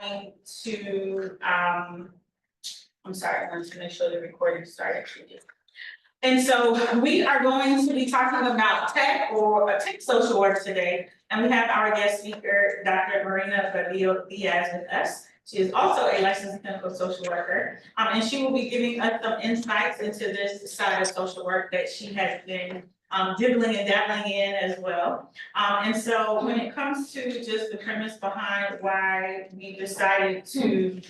to, I'm sorry, I wanted to make sure the recording started. And so we are going to be talking about tech or a tech social work today. And we have our guest speaker, Dr. Marina Badillo Diaz with us. She is also a licensed clinical social worker. And she will be giving us some insights into this side of social work that she has been dibbling and dabbling in as well. And so when it comes to just the premise behind why we decided to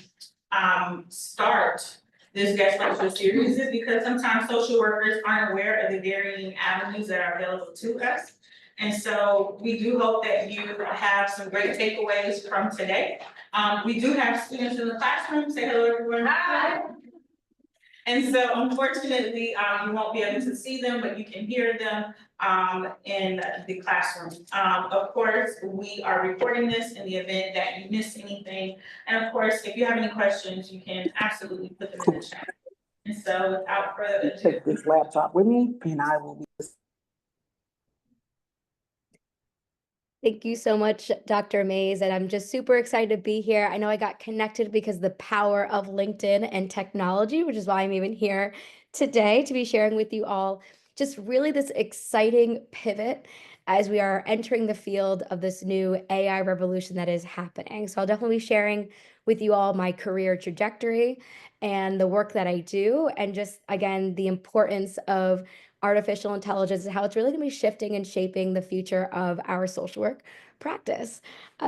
start this guest lecture series is because sometimes social workers aren't aware of the varying avenues that are available to us. And so we do hope that you have some great takeaways from today. We do have students in the classroom. Say hello, everyone. Hi. And so unfortunately, you won't be able to see them, but you can hear them in the classroom. Of course, we are recording this in the event that you miss anything. And of course, if you have any questions, you can absolutely put them in the chat. And so without further ado. Take this laptop with me and I will be. Thank you so much, Dr. Mays, and I'm just super excited to be here. I know I got connected because of the power of LinkedIn and technology, which is why I'm even here today to be sharing with you all just really this exciting pivot as we are entering the field of this new AI revolution that is happening. So I'll definitely be sharing with you all my career trajectory and the work that I do, and just, again, the importance of artificial intelligence and how it's really going to be shifting and shaping the future of our social work practice.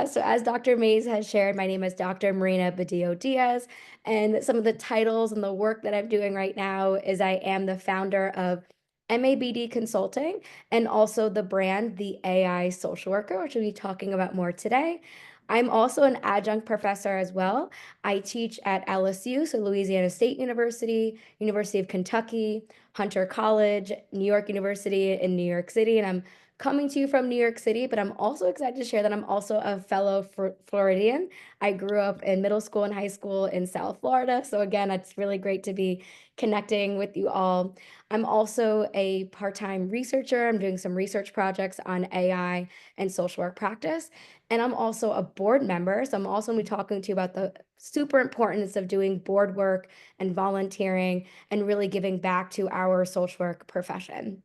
So as Dr. Mays has shared, my name is Dr. Marina Badillo Diaz, and some of the titles and the work that I'm doing right now is I am the founder of MABD Consulting and also the brand, The AI Social Worker, which we'll be talking about more today. I'm also an adjunct professor as well. I teach at LSU, so Louisiana State University, University of Kentucky, Hunter College, New York University in New York City, and I'm coming to you from New York City, but I'm also excited to share that I'm also a fellow Floridian. I grew up in middle school and high school in South Florida, so again, it's really great to be connecting with you all. I'm also a part-time researcher. I'm doing some research projects on AI and social work practice, and I'm also a board member, so I'm also going to be talking to you about the super importance of doing board work and volunteering and really giving back to our social work profession.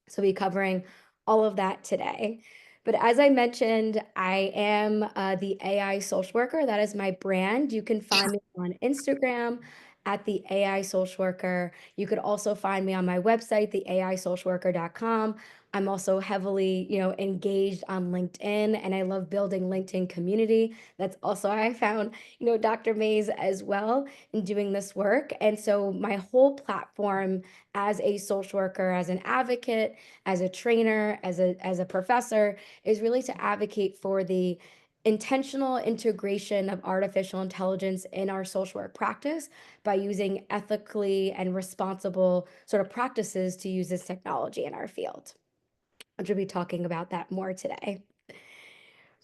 So we'll be covering all of that today. But as I mentioned, I am the AI social worker. That is my brand. You can find me on Instagram at the AI social worker. You could also find me on my website, theaisocialworker.com. I'm also heavily, engaged on LinkedIn, and I love building LinkedIn community. That's also how I found, Dr. Mays as well in doing this work. And so my whole platform as a social worker, as an advocate, as a trainer, as a professor, is really to advocate for the intentional integration of artificial intelligence in our social work practice by using ethically and responsible sort of practices to use this technology in our field. I'm going to be talking about that more today.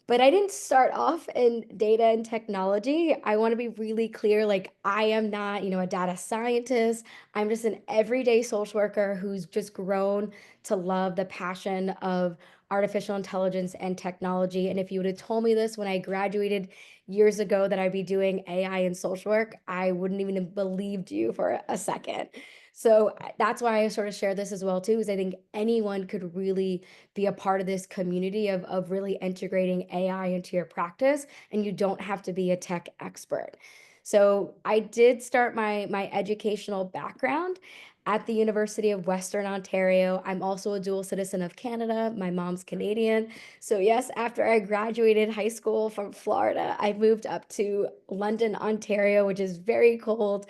But I didn't start off in data and technology. I want to be really clear, I am not, a data scientist. I'm just an everyday social worker who's just grown to love the passion of artificial intelligence and technology. And if you would have told me this when I graduated years ago that I'd be doing AI and social work, I wouldn't even have believed you for a second. So that's why I sort of share this as well too, is I think anyone could really be a part of this community of really integrating AI into your practice, and you don't have to be a tech expert. So I did start my educational background at the University of Western Ontario. I'm also a dual citizen of Canada. My mom's Canadian. So yes, after I graduated high school from Florida, I moved up to London, Ontario, which is very cold.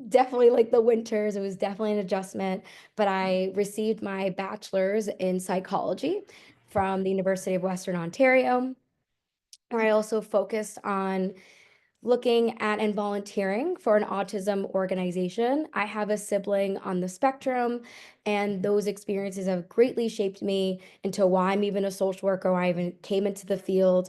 Definitely like the winters, it was definitely an adjustment, but I received my bachelor's in psychology from the University of Western Ontario, where I also focused on looking at and volunteering for an autism organization. I have a sibling on the spectrum, and those experiences have greatly shaped me into why I'm even a social worker, why I even came into the field.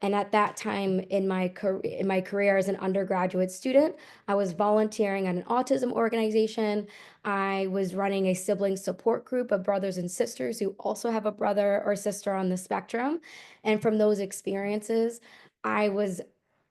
And at that time in my career as an undergraduate student, I was volunteering at an autism organization. I was running a sibling support group of brothers and sisters who also have a brother or sister on the spectrum. And from those experiences, I was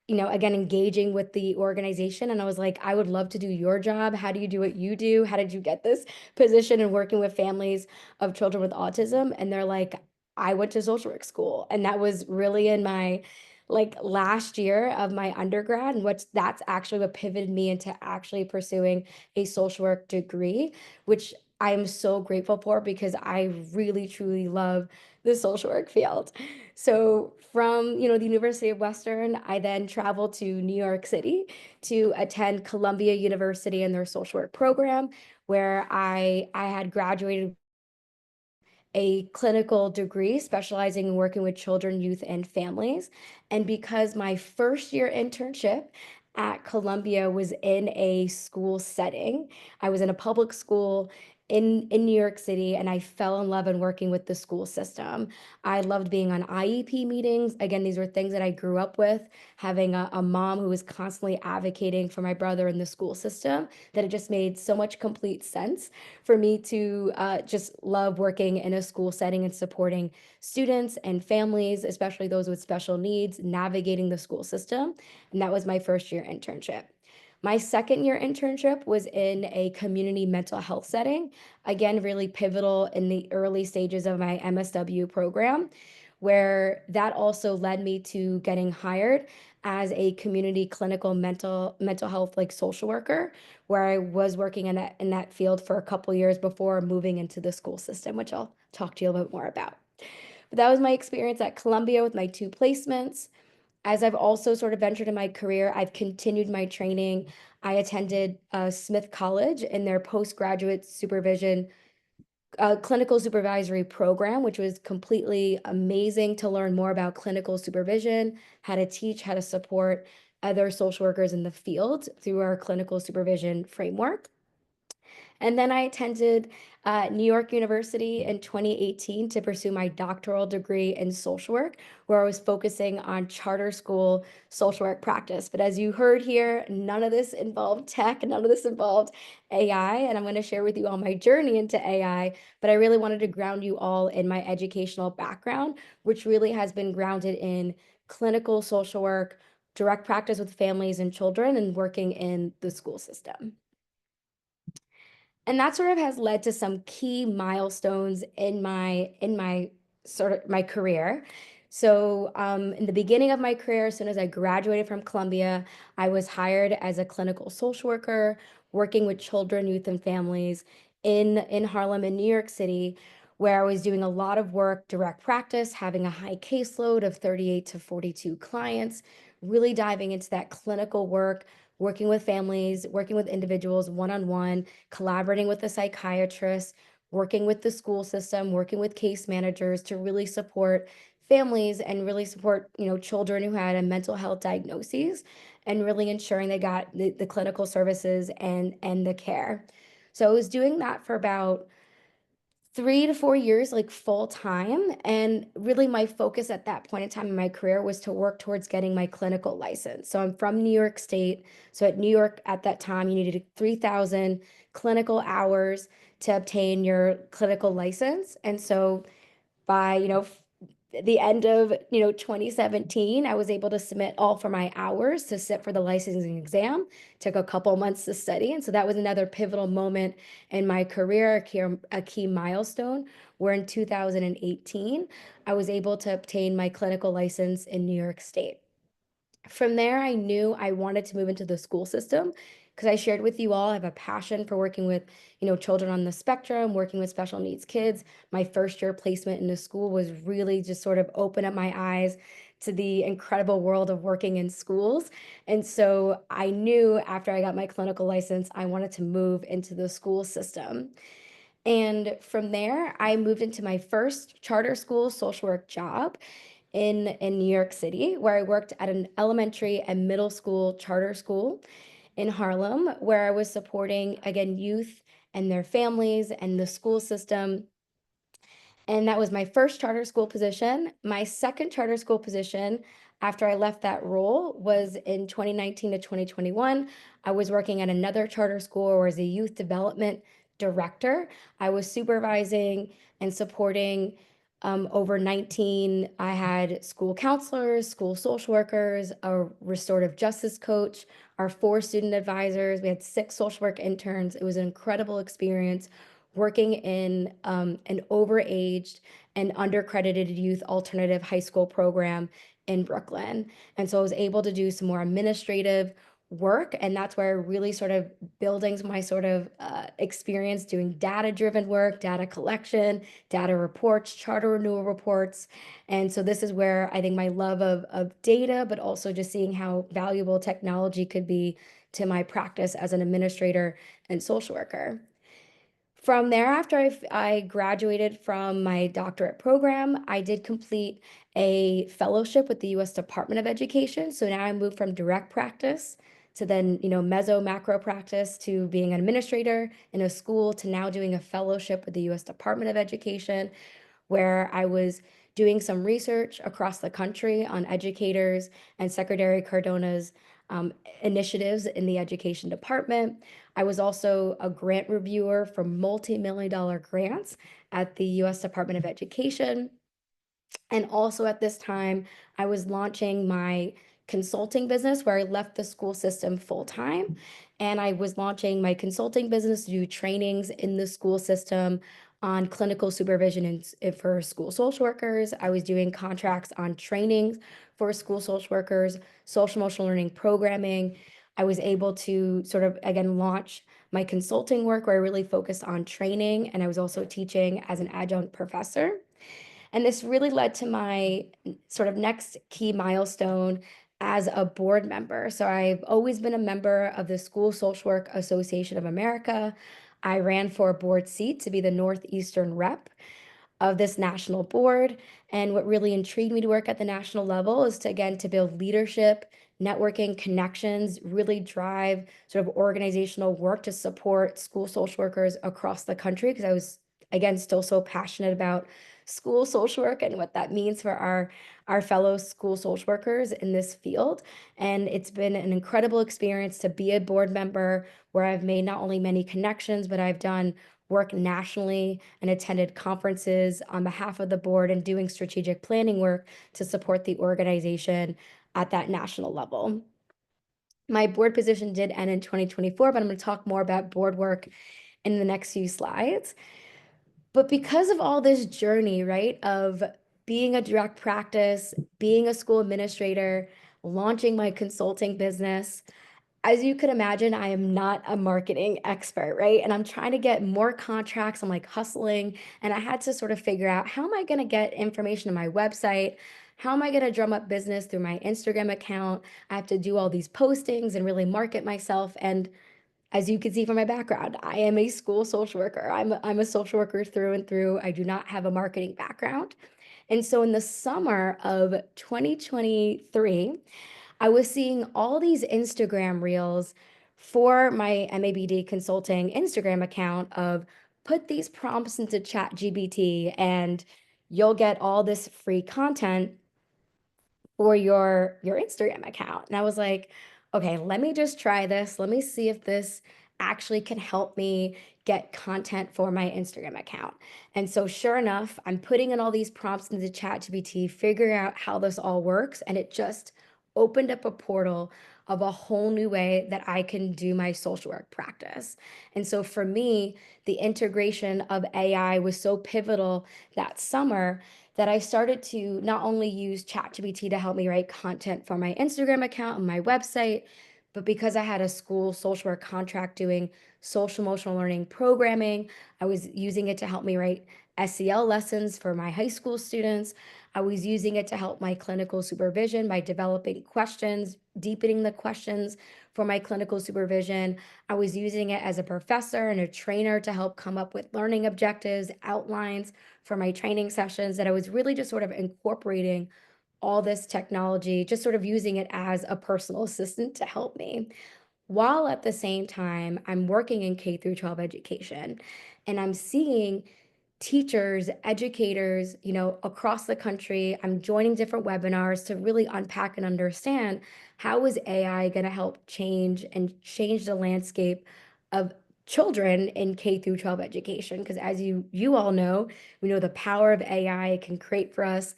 again, engaging with the organization. And I was like, I would love to do your job. How do you do what you do? How did you get this position and working with families of children with autism? And they're like, I went to social work school. And that was really in my like last year of my undergrad. And that's actually what pivoted me into actually pursuing a social work degree, which I'm so grateful for because I really truly love the social work field. So from, the University of Western, I then traveled to New York City to attend Columbia University and their social work program, where I had graduated a clinical degree specializing in working with children, youth, and families. And because my first year internship at Columbia was in a school setting, I was in a public school in New York City, and I fell in love in working with the school system. I loved being on IEP meetings. Again, these were things that I grew up with, having a mom who was constantly advocating for my brother in the school system, that it just made so much complete sense for me to just love working in a school setting and supporting students and families, especially those with special needs, navigating the school system. And that was my first year internship. My second year internship was in a community mental health setting, again, really pivotal in the early stages of my MSW program, where that also led me to getting hired as a community clinical mental health like social worker, where I was working in that field for a couple years before moving into the school system, which I'll talk to you a little bit more about. But that was my experience at Columbia with my 2 placements. As I've also sort of ventured in my career, I've continued my training. I attended Smith College in their postgraduate supervision clinical supervisory program, which was completely amazing to learn more about clinical supervision, how to teach, how to support other social workers in the field through our clinical supervision framework. And then I attended New York University in 2018 to pursue my doctoral degree in social work, where I was focusing on charter school social work practice. But as you heard here, none of this involved tech, none of this involved AI. And I'm going to share with you all my journey into AI. But I really wanted to ground you all in my educational background, which really has been grounded in clinical social work, direct practice with families and children, and working in the school system. And that sort of has led to some key milestones in my sort of my career. So in the beginning of my career, as soon as I graduated from Columbia, I was hired as a clinical social worker, working with children, youth, and families in Harlem in New York City, where I was doing a lot of work, direct practice, having a high caseload of 38 to 42 clients, really diving into that clinical work, working with families, working with individuals one-on-one, collaborating with a psychiatrist, working with the school system, working with case managers to really support families and really support, children who had a mental health diagnoses, and really ensuring they got the clinical services and the care. So I was doing that for about 3 to 4 years, like full time. And really, my focus at that point in time in my career was to work towards getting my clinical license. So I'm from New York State. So at New York at that time, you needed 3,000 clinical hours to obtain your clinical license. And so by, the end of 2017, I was able to submit all for my hours to sit for the licensing exam. Took a couple months to study, and so that was another pivotal moment in my career, a key milestone, where in 2018 I was able to obtain my clinical license in New York State. From there, I knew I wanted to move into the school system because I shared with you all I have a passion for working with, children on the spectrum, working with special needs kids. My first year placement in the school was really just sort of open up my eyes to the incredible world of working in schools. And so I knew after I got my clinical license, I wanted to move into the school system. And from there, I moved into my first charter school social work job in New York City, where I worked at an elementary and middle school charter school in Harlem, where I was supporting, again, youth and their families and the school system. And that was my first charter school position. My second charter school position after I left that role was in 2019 to 2021. I was working at another charter school where as a youth development director. I was supervising and supporting over 19, I had school counselors, school social workers, a restorative justice coach, our 4 student advisors. We had 6 social work interns. It was an incredible experience working in an overaged and undercredited youth alternative high school program in Brooklyn. And so I was able to do some more administrative work, and that's where I really sort of building my sort of experience doing data-driven work, data collection, data reports, charter renewal reports. And so this is where I think my love of data, but also just seeing how valuable technology could be to my practice as an administrator and social worker. From there, after I graduated from my doctorate program, I did complete a fellowship with the US Department of Education. So now I moved from direct practice to then, meso macro practice to being an administrator in a school to now doing a fellowship with the US Department of Education, where I was doing some research across the country on educators and Secretary Cardona's initiatives in the education department. I was also a grant reviewer for multi-million-dollar grants at the US Department of Education. And also at this time, I was launching my consulting business where I left the school system full time. And I was launching my consulting business to do trainings in the school system on clinical supervision for school social workers. I was doing contracts on trainings for school social workers, social emotional learning programming. I was able to sort of, again, launch my consulting work where I really focused on training. And I was also teaching as an adjunct professor. And this really led to my sort of next key milestone as a board member. So I've always been a member of the School Social Work Association of America. I ran for a board seat to be the Northeastern rep of this national board. And what really intrigued me to work at the national level is to, again, to build leadership, networking, connections, really drive sort of organizational work to support school social workers across the country, because I was, again, still so passionate about school social work and what that means for our fellow school social workers in this field. And it's been an incredible experience to be a board member where I've made not only many connections, but I've done work nationally and attended conferences on behalf of the board and doing strategic planning work to support the organization at that national level. My board position did end in 2024, but I'm going to talk more about board work in the next few slides. But because of all this journey, right, of being a direct practice, being a school administrator, launching my consulting business, as you could imagine, I am not a marketing expert, right? And I'm trying to get more contracts. I'm like hustling. And I had to sort of figure out, how am I going to get information on my website? How am I going to drum up business through my Instagram account? I have to do all these postings and really market myself. And as you can see from my background, I am a school social worker. I'm a social worker through and through. I do not have a marketing background. And so in the summer of 2023, I was seeing all these Instagram reels for my MABD consulting Instagram account of put these prompts into ChatGPT and you'll get all this free content for your Instagram account. And I was like, okay, let me just try this. Let me see if this actually can help me get content for my Instagram account. And so sure enough, I'm putting in all these prompts into ChatGPT, figuring out how this all works. And it just opened up a portal of a whole new way that I can do my social work practice. And so for me, the integration of AI was so pivotal that summer that I started to not only use ChatGPT to help me write content for my Instagram account and my website, but because I had a school social work contract doing social emotional learning programming, I was using it to help me write SEL lessons for my high school students. I was using it to help my clinical supervision by developing questions, deepening the questions for my clinical supervision. I was using it as a professor and a trainer to help come up with learning objectives, outlines for my training sessions, that I was really just sort of incorporating all this technology, just sort of using it as a personal assistant to help me. While at the same time, I'm working in K through 12 education and I'm seeing teachers, educators, across the country. I'm joining different webinars to really unpack and understand how is AI going to help change the landscape of children in K through 12 education. Because as you all know, we know the power of AI can create for us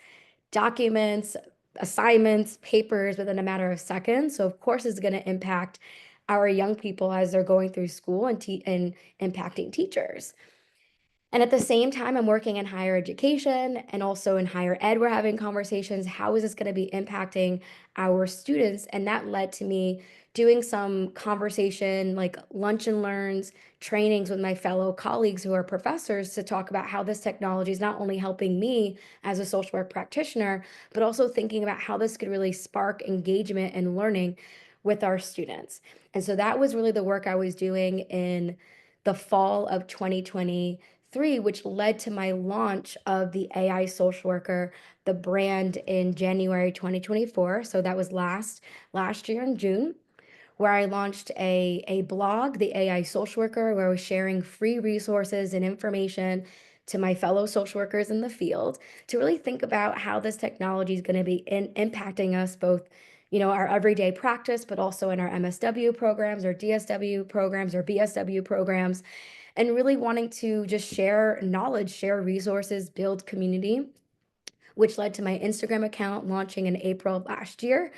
documents, assignments, papers within a matter of seconds. So of course it's going to impact our young people as they're going through school and impacting teachers. And at the same time, I'm working in higher education and also in higher ed. We're having conversations. How is this going to be impacting our students? And that led to me doing some conversation, like lunch and learns, trainings with my fellow colleagues who are professors to talk about how this technology is not only helping me as a social work practitioner, but also thinking about how this could really spark engagement and learning with our students. And so that was really the work I was doing in the fall of 2023, which led to my launch of the AI social worker, the brand, in January 2024. So that was last year in June, where I launched a blog, the AI social worker, where I was sharing free resources and information to my fellow social workers in the field to really think about how this technology is going to be impacting us both, our everyday practice, but also in our MSW programs or DSW programs or BSW programs, and really wanting to just share knowledge, share resources, build community, which led to my Instagram account launching in April of last year,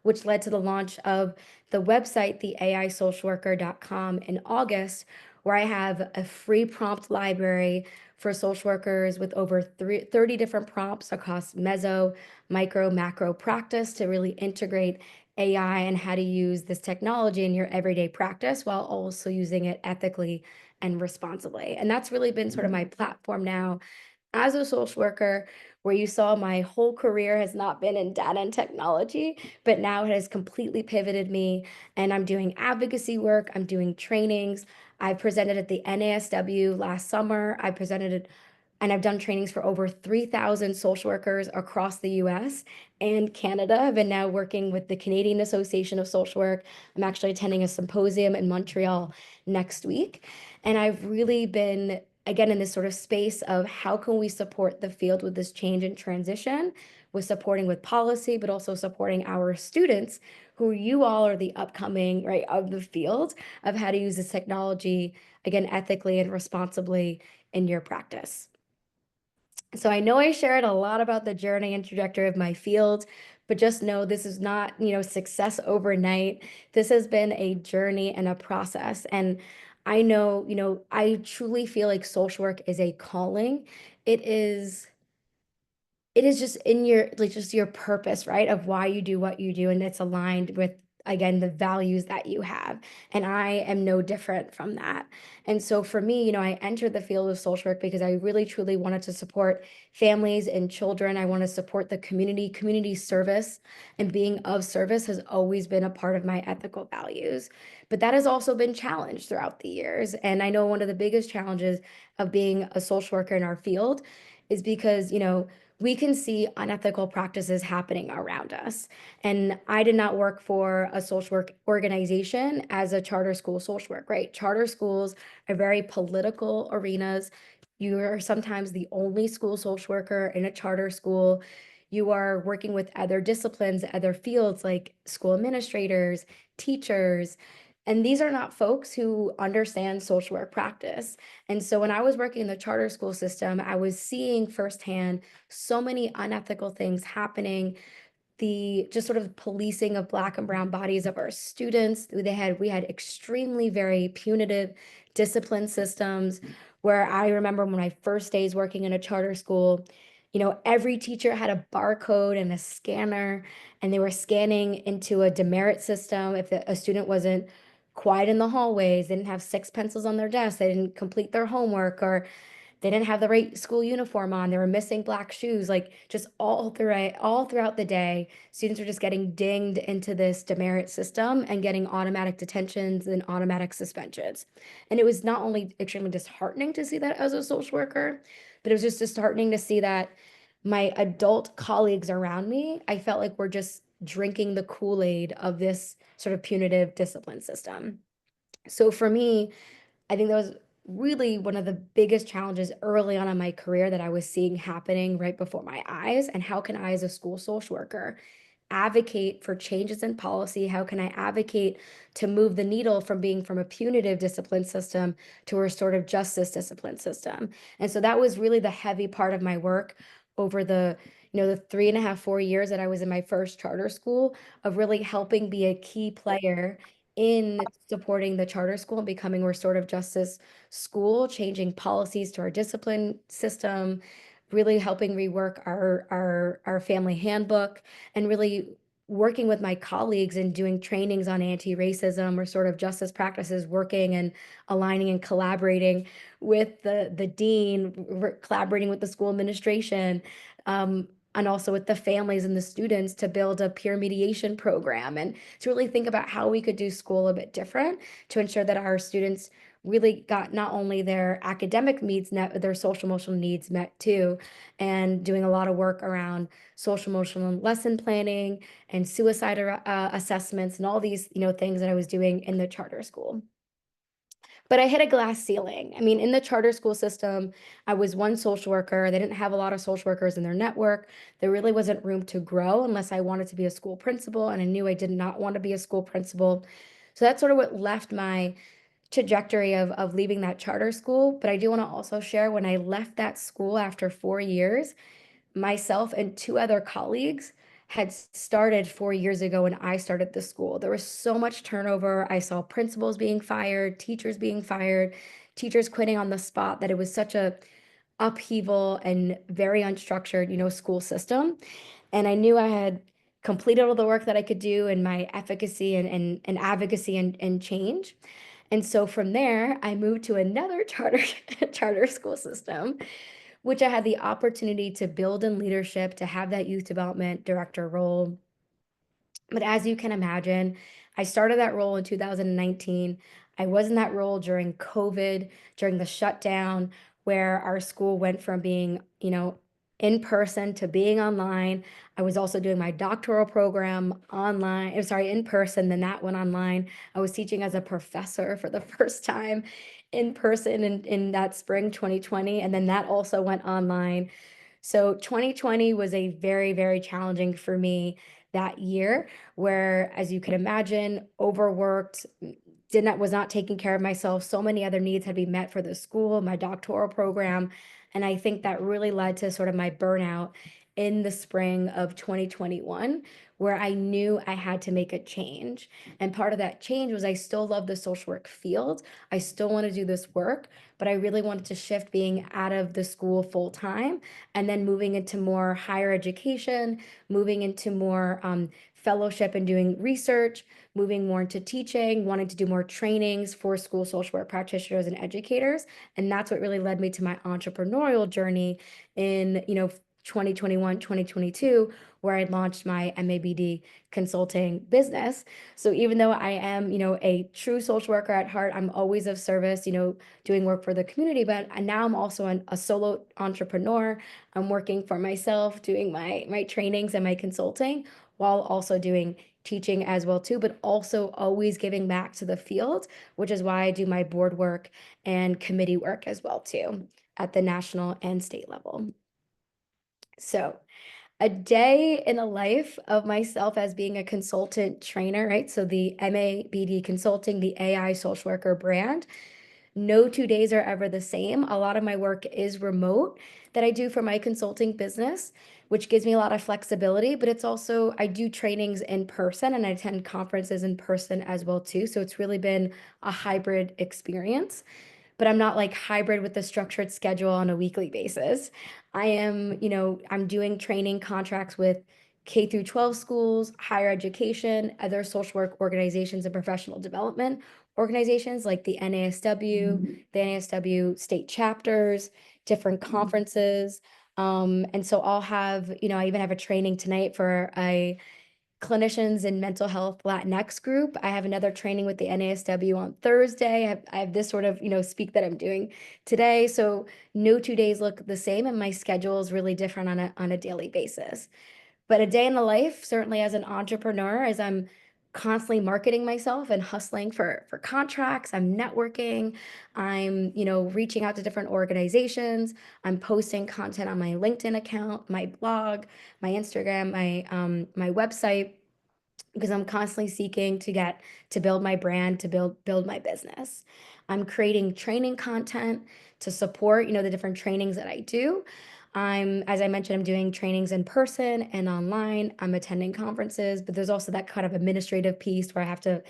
which led to the launch of the website, theaisocialworker.com, in August, where I have a free prompt library for social workers with over 30 different prompts across meso, micro, macro practice to really integrate AI and how to use this technology in your everyday practice while also using it ethically and responsibly. And that's really been sort of my platform now as a social worker, where you saw my whole career has not been in data and technology, but now it has completely pivoted me, and I'm doing advocacy work, I'm doing trainings. I presented at the NASW last summer. I presented and I've done trainings for over 3,000 social workers across the US and Canada. I've been now working with the Canadian Association of Social Work. I'm actually attending a symposium in Montreal next week. And I've really been, again, in this sort of space of how can we support the field with this change and transition, with supporting with policy, but also supporting our students, who you all are the upcoming, right, of the field of how to use this technology, again, ethically and responsibly in your practice. So I know I shared a lot about the journey and trajectory of my field, but just know this is not, success overnight. This has been a journey and a process. And I know, I truly feel like social work is a calling. It is just in your, like, just your purpose, right, of why you do what you do, and it's aligned with, again, the values that you have, and I am no different from that. And so for me, I entered the field of social work because I really truly wanted to support families and children. I want to support the community service, and being of service has always been a part of my ethical values, but that has also been challenged throughout the years. And I know one of the biggest challenges of being a social worker in our field is because, we can see unethical practices happening around us. And I did not work for a social work organization as a charter school social work, right? Charter schools are very political arenas. You are sometimes the only school social worker in a charter school. You are working with other disciplines, other fields like school administrators, teachers. And these are not folks who understand social work practice. And so when I was working in the charter school system, I was seeing firsthand so many unethical things happening, the just sort of policing of Black and brown bodies of our students. We had extremely very punitive discipline systems, where I remember when my first days working in a charter school, every teacher had a barcode and a scanner, and they were scanning into a demerit system if a student wasn't quiet in the hallways, they didn't have six pencils on their desk, they didn't complete their homework, or they didn't have the right school uniform on, they were missing black shoes, like just all throughout the day, students are just getting dinged into this demerit system and getting automatic detentions and automatic suspensions. And it was not only extremely disheartening to see that as a social worker, but it was just disheartening to see that my adult colleagues around me, I felt like were just drinking the Kool-Aid of this sort of punitive discipline system. So for me, I think that was really one of the biggest challenges early on in my career that I was seeing happening right before my eyes. And how can I, as a school social worker, advocate for changes in policy? How can I advocate to move the needle from being from a punitive discipline system to a restorative justice discipline system? And so that was really the heavy part of my work over the 3.5, 4 years that I was in my first charter school, of really helping be a key player in supporting the charter school and becoming a restorative justice school, changing policies to our discipline system, really helping rework our family handbook, and really working with my colleagues and doing trainings on anti-racism, restorative justice practices, working and aligning and collaborating with the dean, collaborating with the school administration, and also with the families and the students, to build a peer mediation program and to really think about how we could do school a bit different to ensure that our students really got not only their academic needs met, but their social emotional needs met too, and doing a lot of work around social emotional lesson planning and suicide assessments and all these things that I was doing in the charter school. But I hit a glass ceiling. I mean, in the charter school system, I was one social worker. They didn't have a lot of social workers in their network. There really wasn't room to grow unless I wanted to be a school principal, and I knew I did not want to be a school principal. So that's sort of what left my trajectory of leaving that charter school. But I do want to also share, when I left that school after 4 years, myself and two other colleagues had started 4 years ago when I started the school. There was so much turnover. I saw principals being fired, teachers being fired, teachers quitting on the spot, that it was such a upheaval and very unstructured, school system. And I knew I had completed all the work that I could do in my efficacy and advocacy and change. And so from there, I moved to another charter school system, which I had the opportunity to build in leadership, to have that youth development director role. But as you can imagine, I started that role in 2019. I was in that role during COVID, during the shutdown, where our school went from being, in person to being online. I was also doing my doctoral program online, sorry, in person, then that went online. I was teaching as a professor for the first time in person in that spring 2020, and then that also went online. So 2020 was a very, very challenging for me that year, where, as you can imagine, overworked, was not taking care of myself. So many other needs had to be met for the school, my doctoral program. And I think that really led to sort of my burnout in the spring of 2021, where I knew I had to make a change. And part of that change was, I still love the social work field. I still want to do this work, but I really wanted to shift being out of the school full time and then moving into more higher education, moving into more fellowship and doing research, moving more into teaching, wanting to do more trainings for school social work practitioners and educators. And that's what really led me to my entrepreneurial journey in 2021, 2022, where I launched my MABD consulting business. So even though I am, a true social worker at heart, I'm always of service, doing work for the community, but now I'm also a solo entrepreneur. I'm working for myself, doing my trainings and my consulting, while also doing teaching as well too, but also always giving back to the field, which is why I do my board work and committee work as well too, at the national and state level. So a day in the life of myself as being a consultant trainer, right? So the MABD Consulting, the AI social worker brand, no 2 days are ever the same. A lot of my work is remote that I do for my consulting business, which gives me a lot of flexibility, but it's also, I do trainings in person and I attend conferences in person as well too. So it's really been a hybrid experience, but I'm not like hybrid with a structured schedule on a weekly basis. I am, I'm doing training contracts with K through 12 schools, higher education, other social work organizations and professional development organizations like the NASW, the NASW state chapters, different conferences. And so I'll have, I even have a training tonight for a clinicians in mental health Latinx group. I have another training with the NASW on Thursday. I have this sort of, speak that I'm doing today. So no 2 days look the same, and my schedule is really different on a daily basis. But a day in the life, certainly as an entrepreneur, as I'm constantly marketing myself and hustling for contracts. I'm networking. I'm, reaching out to different organizations. I'm posting content on my LinkedIn account, my blog, my Instagram, my website, because I'm constantly seeking to build my brand, to build my business. I'm creating training content to support, the different trainings that I do. As I mentioned, I'm doing trainings in person and online. I'm attending conferences, but there's also that kind of administrative piece where I have to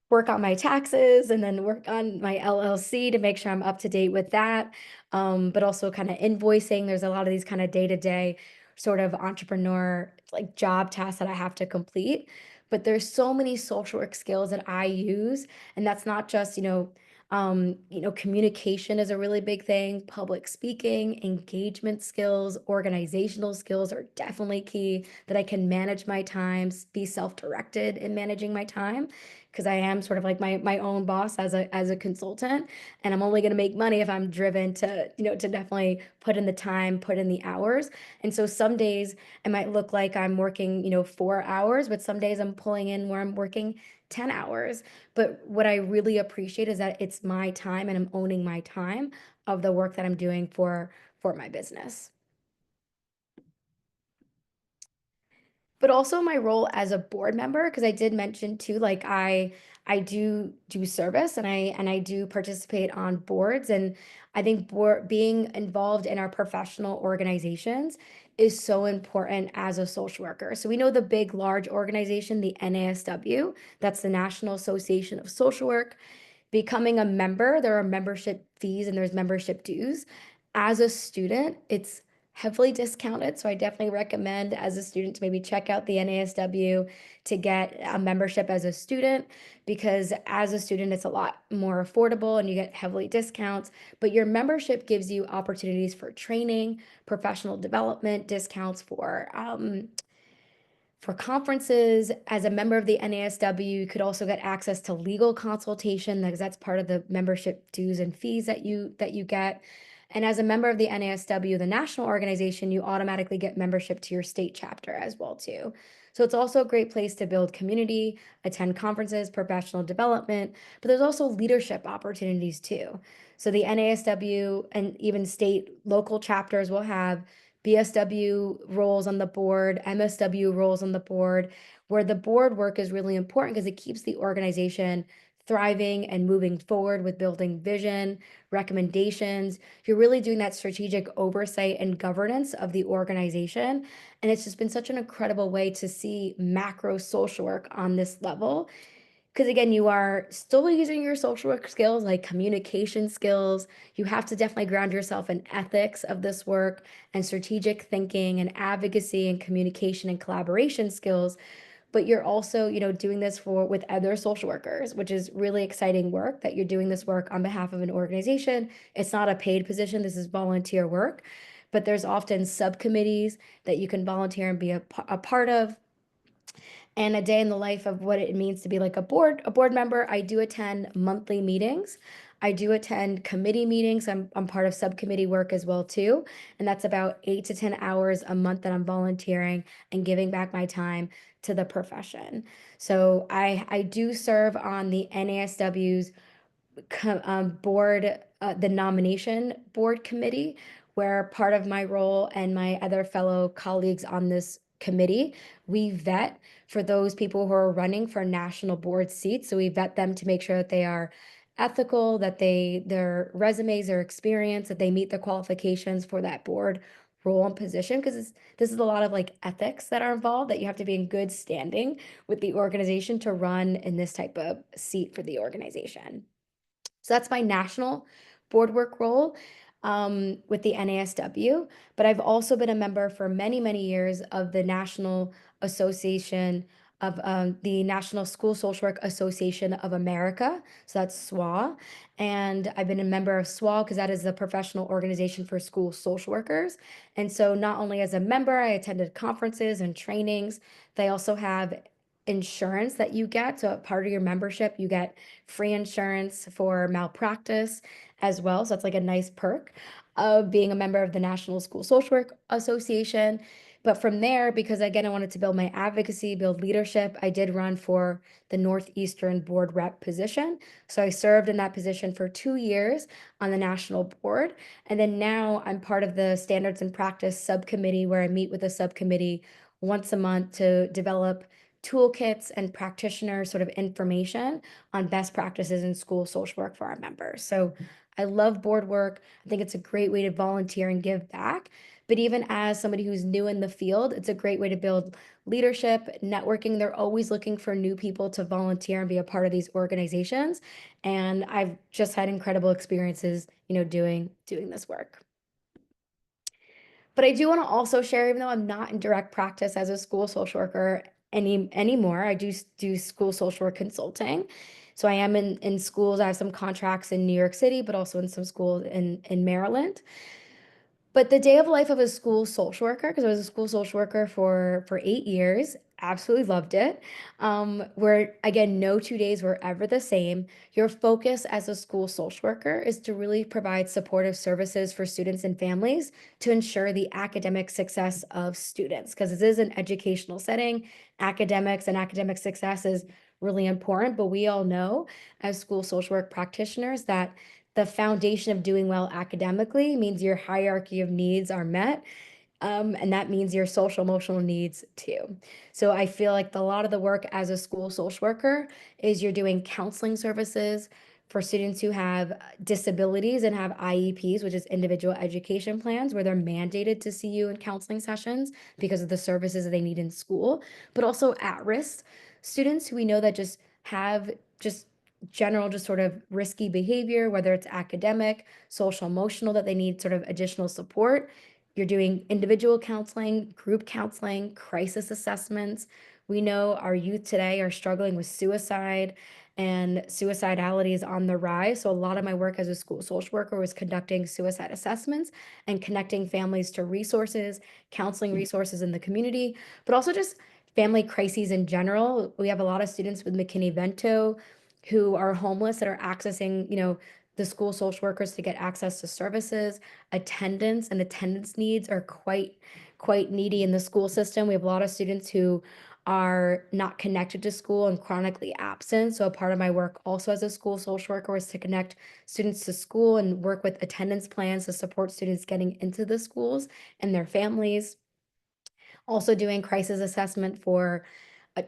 work on my taxes and then work on my LLC to make sure I'm up to date with that. But also kind of invoicing. There's a lot of these kind of day-to-day sort of entrepreneur like job tasks that I have to complete. But there's so many social work skills that I use. And that's not just, communication is a really big thing. Public speaking, engagement skills, organizational skills are definitely key, that I can manage my time, be self-directed in managing my time, because I am sort of like my own boss as a consultant, and I'm only going to make money if I'm driven to, to definitely put in the time, put in the hours. And so some days it might look like I'm working, 4 hours, but some days I'm pulling in where I'm working 10 hours. But what I really appreciate is that it's my time and I'm owning my time of the work that I'm doing for my business. But also my role as a board member, because I did mention too, like I do service, and I do participate on boards. And I think being involved in our professional organizations is so important as a social worker. So we know the big large organization, the NASW, that's the National Association of Social Work. Becoming a member, there are membership fees and there's membership dues. As a student, it's heavily discounted. So I definitely recommend as a student to maybe check out the NASW to get a membership as a student, because as a student, it's a lot more affordable and you get heavily discounts. But your membership gives you opportunities for training, professional development, discounts for conferences. As a member of the NASW, you could also get access to legal consultation, because that's part of the membership dues and fees that you get. And as a member of the NASW, the national organization, you automatically get membership to your state chapter as well too. So it's also a great place to build community, attend conferences, professional development, but there's also leadership opportunities too. So the NASW and even state local chapters will have BSW roles on the board, MSW roles on the board, where the board work is really important because it keeps the organization thriving and moving forward with building vision, recommendations. You're really doing that strategic oversight and governance of the organization. And it's just been such an incredible way to see macro social work on this level. Because again, you are still using your social work skills, like communication skills. You have to definitely ground yourself in ethics of this work and strategic thinking and advocacy and communication and collaboration skills. But you're also, doing this with other social workers, which is really exciting work, that you're doing this work on behalf of an organization. It's not a paid position. This is volunteer work, but there's often subcommittees that you can volunteer and be a part of, and a day in the life of what it means to be like a board member. I do attend monthly meetings. I do attend committee meetings. I'm part of subcommittee work as well too. And that's about 8 to 10 hours a month that I'm volunteering and giving back my time to the profession. So I do serve on the NASW's board, the nomination board committee, where part of my role and my other fellow colleagues on this committee, we vet for those people who are running for national board seats. So we vet them to make sure that they are ethical, that their resumes, their experience, that they meet the qualifications for that board role and position, because this is a lot of like ethics that are involved, that you have to be in good standing with the organization to run in this type of seat for the organization. So that's my national board work role with the NASW. But I've also been a member for many, many years of the National Association of the National School Social Work Association of America. So that's SWA. And I've been a member of SWA because that is the professional organization for school social workers. And so not only as a member, I attended conferences and trainings. They also have insurance that you get. So part of your membership, you get free insurance for malpractice as well. So it's like a nice perk of being a member of the National School Social Work Association. But from there, because again, I wanted to build my advocacy, build leadership, I did run for the Northeastern board rep position. So I served in that position for 2 years on the national board. And then now I'm part of the standards and practice subcommittee, where I meet with the subcommittee once a month to develop toolkits and practitioner sort of information on best practices in school social work for our members. So I love board work. I think it's a great way to volunteer and give back. But even as somebody who's new in the field, it's a great way to build leadership, networking. They're always looking for new people to volunteer and be a part of these organizations. And I've just had incredible experiences, doing this work. But I do want to also share, even though I'm not in direct practice as a school social worker anymore, I do school social work consulting. So I am in schools. I have some contracts in New York City, but also in some schools in Maryland. But the day of life of a school social worker, because I was a school social worker for 8 years, absolutely loved it. Where again, no 2 days were ever the same. Your focus as a school social worker is to really provide supportive services for students and families to ensure the academic success of students. Because this is an educational setting, academics and academic success is really important. But we all know as school social work practitioners that the foundation of doing well academically means your hierarchy of needs are met. And that means your social emotional needs too. So I feel like a lot of the work as a school social worker is you're doing counseling services for students who have disabilities and have IEPs, which is individual education plans, where they're mandated to see you in counseling sessions because of the services that they need in school, but also at-risk students who we know that just have just general, just sort of risky behavior, whether it's academic, social, emotional, that they need sort of additional support. You're doing individual counseling, group counseling, crisis assessments. We know our youth today are struggling with suicide, and suicidality is on the rise. So a lot of my work as a school social worker was conducting suicide assessments and connecting families to resources, counseling resources in the community, but also just family crises in general. We have a lot of students with McKinney-Vento who are homeless that are accessing, the school social workers to get access to services. Attendance needs are quite needy in the school system. We have a lot of students who are not connected to school and chronically absent. So a part of my work also as a school social worker was to connect students to school and work with attendance plans to support students getting into the schools and their families. Also doing crisis assessment for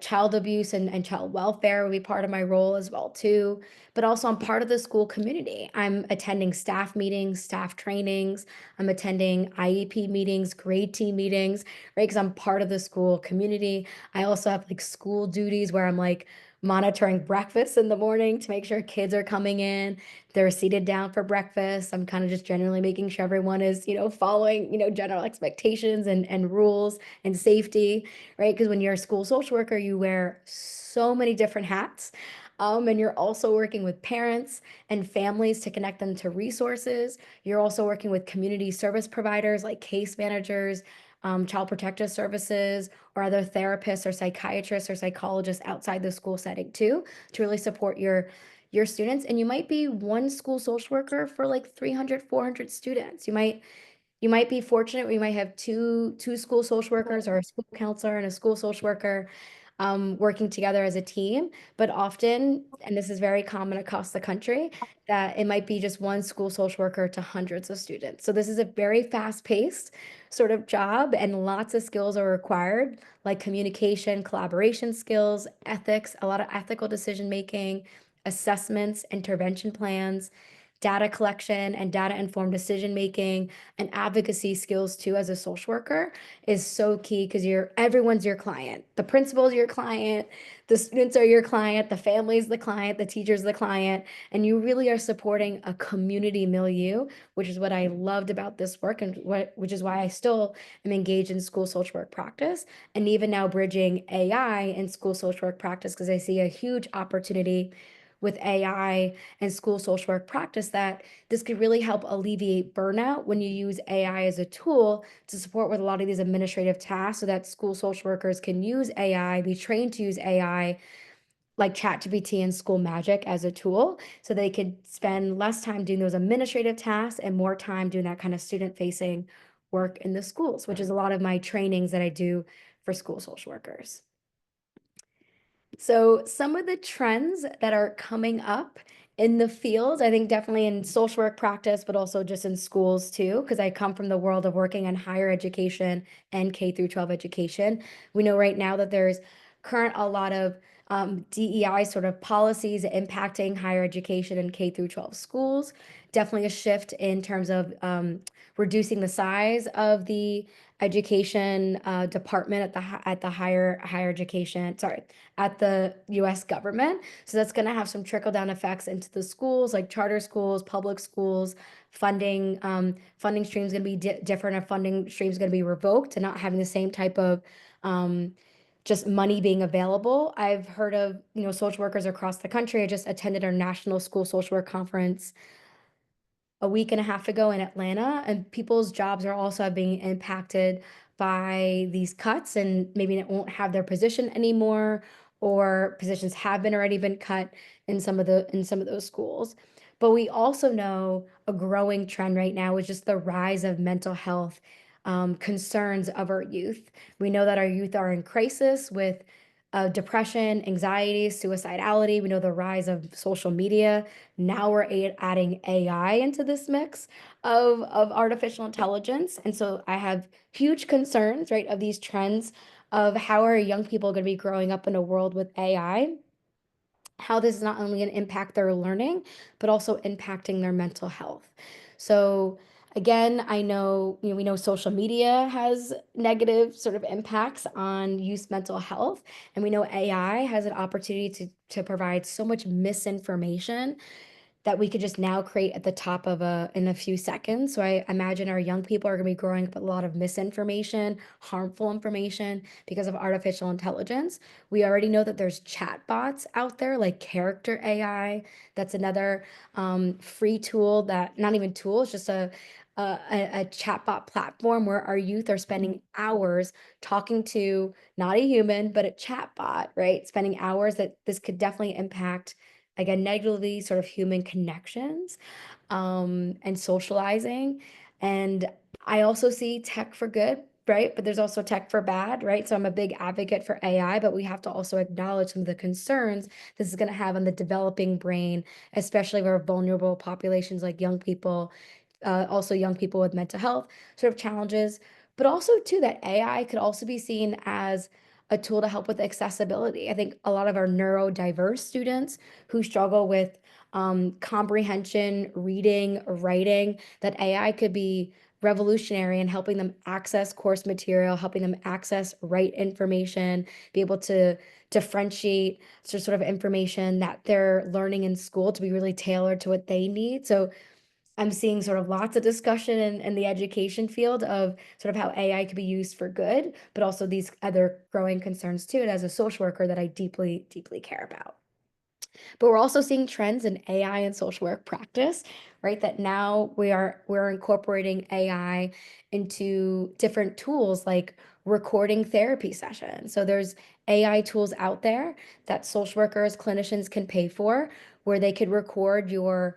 child abuse and child welfare will be part of my role as well too. But also I'm part of the school community. I'm attending staff meetings, staff trainings. I'm attending IEP meetings, grade team meetings, right? Because I'm part of the school community. I also have like school duties where I'm like monitoring breakfast in the morning to make sure kids are coming in, they're seated down for breakfast. I'm kind of just generally making sure everyone is, following, general expectations and rules and safety, right? Because when you're a school social worker, you wear so many different hats. And you're also working with parents and families to connect them to resources. You're also working with community service providers like case managers, child protective services, or other therapists or psychiatrists or psychologists outside the school setting too, to really support your students. And you might be one school social worker for like 300, 400 students. You might be fortunate. We might have two school social workers or a school counselor and a school social worker working together as a team. But often, and this is very common across the country, that it might be just one school social worker to hundreds of students. So this is a very fast-paced sort of job, and lots of skills are required, like communication, collaboration skills, ethics, a lot of ethical decision making, assessments, intervention plans, data collection and data informed decision making, and advocacy skills too as a social worker is so key, because everyone's your client. The principal's your client, the students are your client, the family's the client, the teacher's the client, and you really are supporting a community milieu, which is what I loved about this work, and which is why I still am engaged in school social work practice, and even now bridging AI in school social work practice, because I see a huge opportunity with AI and school social work practice that this could really help alleviate burnout when you use AI as a tool to support with a lot of these administrative tasks, so that school social workers can use AI, be trained to use AI like ChatGPT and School Magic as a tool, so they could spend less time doing those administrative tasks and more time doing that kind of student facing work in the schools, which is a lot of my trainings that I do for school social workers. So some of the trends that are coming up in the field, I think definitely in social work practice, but also just in schools too, because I come from the world of working in higher education and K through 12 education. We know right now that there's a lot of DEI sort of policies impacting higher education and K through 12 schools. Definitely a shift in terms of reducing the size of the education department at the higher education, sorry, at the US government. So that's going to have some trickle down effects into the schools, like charter schools, public schools. Funding streams going to be different, and funding streams going to be revoked and not having the same type of just money being available. I've heard of, social workers across the country. I just attended our national school social work conference a week and a half ago in Atlanta, and people's jobs are also being impacted by these cuts, and maybe it won't have their position anymore, or positions have already been cut in some of those schools. But we also know a growing trend right now is just the rise of mental health concerns of our youth. We know that our youth are in crisis with depression, anxiety, suicidality. We know the rise of social media. Now we're adding AI into this mix of artificial intelligence. And so I have huge concerns, right, of these trends of how are young people going to be growing up in a world with AI, how this is not only going to impact their learning, but also impacting their mental health. So again, I know, we know social media has negative sort of impacts on youth mental health, and we know AI has an opportunity to provide so much misinformation that we could just now create at the top of in a few seconds. So I imagine our young people are going to be growing up with a lot of misinformation, harmful information because of artificial intelligence. We already know that there's chat bots out there like Character AI. That's another free tool, that not even tool, it's just a chatbot platform where our youth are spending hours talking to not a human, but a chatbot, right? Spending hours, that this could definitely impact, again, negatively sort of human connections and socializing. And I also see tech for good, right? But there's also tech for bad, right? So I'm a big advocate for AI, but we have to also acknowledge some of the concerns this is going to have on the developing brain, especially for vulnerable populations like young people, also young people with mental health sort of challenges, but also too that AI could also be seen as a tool to help with accessibility. I think a lot of our neurodiverse students who struggle with comprehension, reading, writing, that AI could be revolutionary in helping them access course material, helping them access right information, be able to differentiate sort of information that they're learning in school to be really tailored to what they need. So I'm seeing sort of lots of discussion in the education field of sort of how AI could be used for good, but also these other growing concerns too, and as a social worker that I deeply, deeply care about. But we're also seeing trends in AI and social work practice, right? That now we're incorporating AI into different tools like recording therapy sessions. So there's AI tools out there that social workers, clinicians can pay for, where they could record your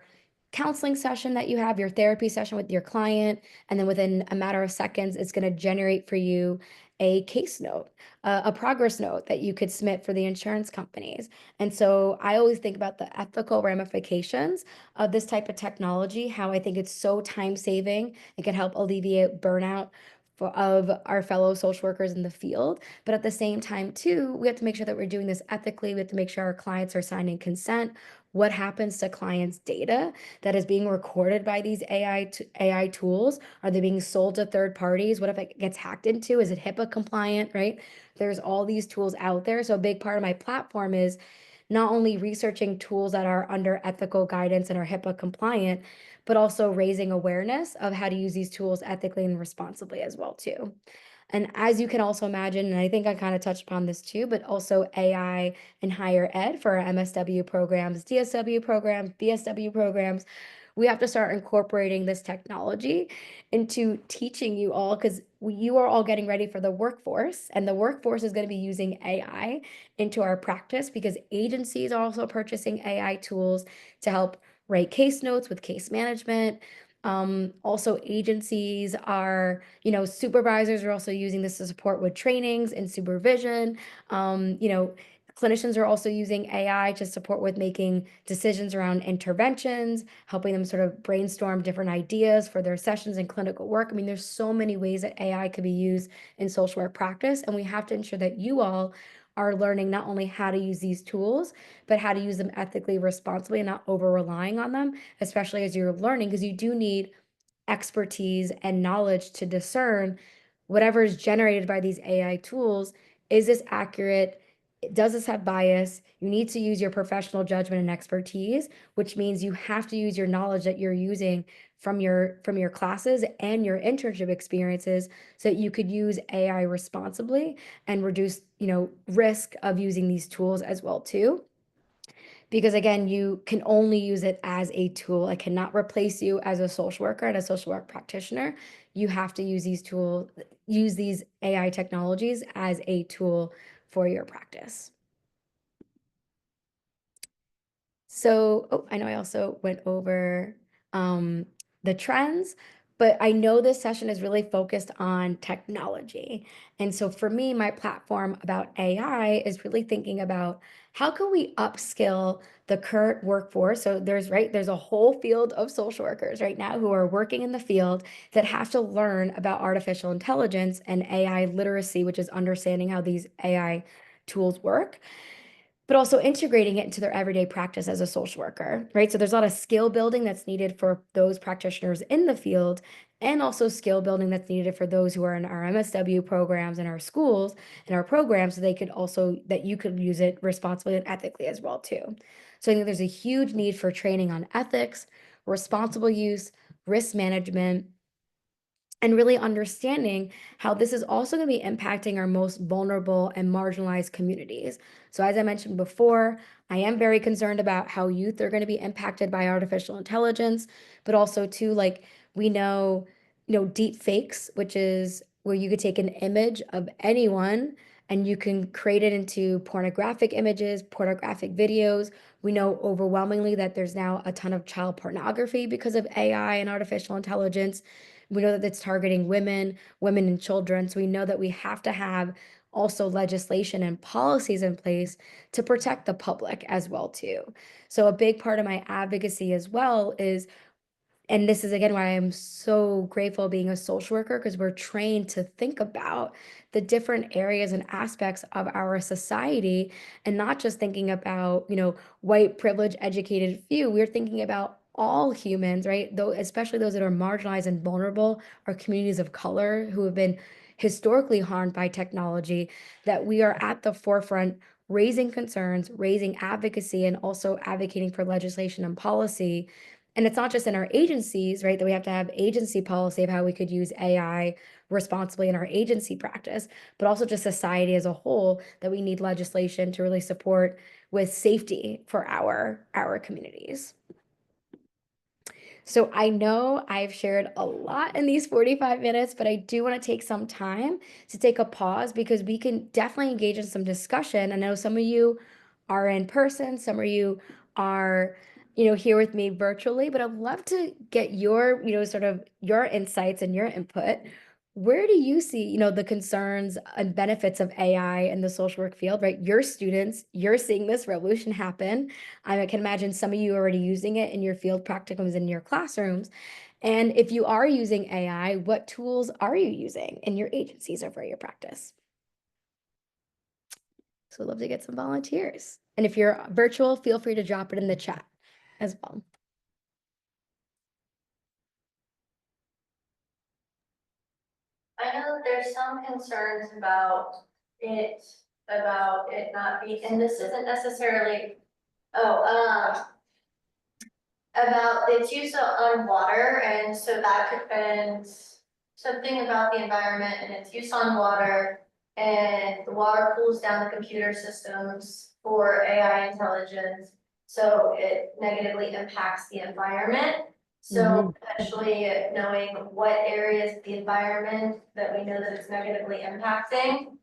counseling session that you have, your therapy session with your client, and then within a matter of seconds, it's going to generate for you a case note, a progress note that you could submit for the insurance companies. And so I always think about the ethical ramifications of this type of technology, how I think it's so time saving. It can help alleviate burnout of our fellow social workers in the field. But at the same time, too, we have to make sure that we're doing this ethically. We have to make sure our clients are signing consent. What happens to clients' data that is being recorded by these AI tools? Are they being sold to third parties? What if it gets hacked into? Is it HIPAA compliant, right? There's all these tools out there. So a big part of my platform is not only researching tools that are under ethical guidance and are HIPAA compliant, but also raising awareness of how to use these tools ethically and responsibly as well too. And as you can also imagine, and I think I kind of touched upon this too, but also AI in higher ed for our MSW programs, DSW programs, BSW programs, we have to start incorporating this technology into teaching you all, because you are all getting ready for the workforce, and the workforce is going to be using AI into our practice because agencies are also purchasing AI tools to help write case notes with case management. Also, agencies are, you know, supervisors are also using this to support with trainings and supervision. You know, clinicians are also using AI to support with making decisions around interventions, helping them sort of brainstorm different ideas for their sessions and clinical work. I mean, there's so many ways that AI could be used in social work practice, and we have to ensure that you all are learning not only how to use these tools, but how to use them ethically, responsibly, and not over relying on them, especially as you're learning, because you do need expertise and knowledge to discern whatever is generated by these AI tools. Is this accurate? Does this have bias? You need to use your professional judgment and expertise, which means you have to use your knowledge that you're using from your classes and your internship experiences so that you could use AI responsibly and reduce, you know, risk of using these tools as well too. Because again, you can only use it as a tool. I cannot replace you as a social worker and a social work practitioner. You have to use these tools, use these AI technologies as a tool for your practice. So, oh, I know I also went over the trends, but I know this session is really focused on technology. And so for me, my platform about AI is really thinking about how can we upskill the current workforce? So there's a whole field of social workers right now who are working in the field that have to learn about artificial intelligence and AI literacy, which is understanding how these AI tools work, but also integrating it into their everyday practice as a social worker, right? So there's a lot of skill building that's needed for those practitioners in the field, and also skill building that's needed for those who are in our MSW programs in our schools and our programs, so they could also, that you could use it responsibly and ethically as well too. So I think there's a huge need for training on ethics, responsible use, risk management, and really understanding how this is also going to be impacting our most vulnerable and marginalized communities. So as I mentioned before, I am very concerned about how youth are going to be impacted by artificial intelligence, but also too, like, we know, you know, deep fakes, which is where you could take an image of anyone and you can create it into pornographic images, pornographic videos. We know overwhelmingly that there's now a ton of child pornography because of AI and artificial intelligence. We know that it's targeting women and children. So we know that we have to have also legislation and policies in place to protect the public as well too. So a big part of my advocacy as well is, and this is again why I'm so grateful being a social worker, because we're trained to think about the different areas and aspects of our society, and not just thinking about, you know, white privileged educated few. We're thinking about all humans, right? Though especially those that are marginalized and vulnerable, our communities of color who have been historically harmed by technology, that we are at the forefront raising concerns, raising advocacy, and also advocating for legislation and policy. And it's not just in our agencies, right, that we have to have agency policy of how we could use AI responsibly in our agency practice, but also just society as a whole, that we need legislation to really support with safety for our communities. So I know I've shared a lot in these 45 minutes, but I do want to take some time to take a pause, because we can definitely engage in some discussion. I know some of you are in person, some of you are, you know, here with me virtually, but I'd love to get your, you know, sort of your insights and your input. Where do you see, you know, the concerns and benefits of AI in the social work field, right? Your students, you're seeing this revolution happen. I can imagine some of you are already using it in your field practicums in your classrooms. And if you are using AI, what tools are you using in your agencies or for your practice? So I'd love to get some volunteers. And if you're virtual, feel free to drop it in the chat as well. I know that there's some concerns about it not being, and this isn't necessarily, about its use on water, and so that could, and something about the environment and its use on water, and the water cools down the computer systems for AI intelligence, so it negatively impacts the environment. So potentially knowing what areas of the environment that we know that it's negatively impacting.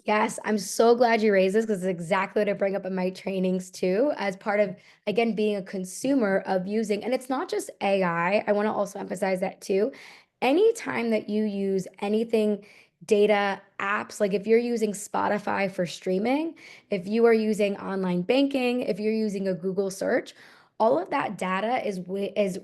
Yes, I'm so glad you raised this because it's exactly what I bring up in my trainings too, as part of, again, being a consumer of using, and it's not just AI. I want to also emphasize that too. Anytime that you use anything, data apps, like if you're using Spotify for streaming, if you are using online banking, if you're using a Google search, all of that data is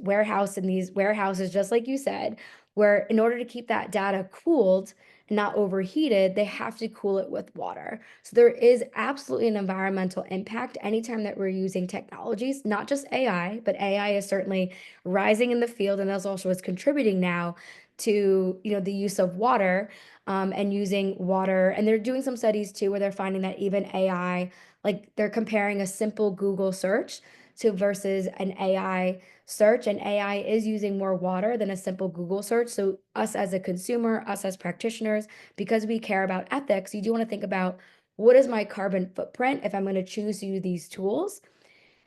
warehoused in these warehouses, just like you said, where in order to keep that data cooled, not overheated, they have to cool it with water. So there is absolutely an environmental impact anytime that we're using technologies, not just AI, but AI is certainly rising in the field, and that's also what's contributing now to, the use of water, and using water. And they're doing some studies too where they're finding that even AI, like they're comparing a simple Google search to versus an AI search, and AI is using more water than a simple Google search. So us as a consumer, us as practitioners, because we care about ethics, you do want to think about what is my carbon footprint if I'm going to choose to use these tools.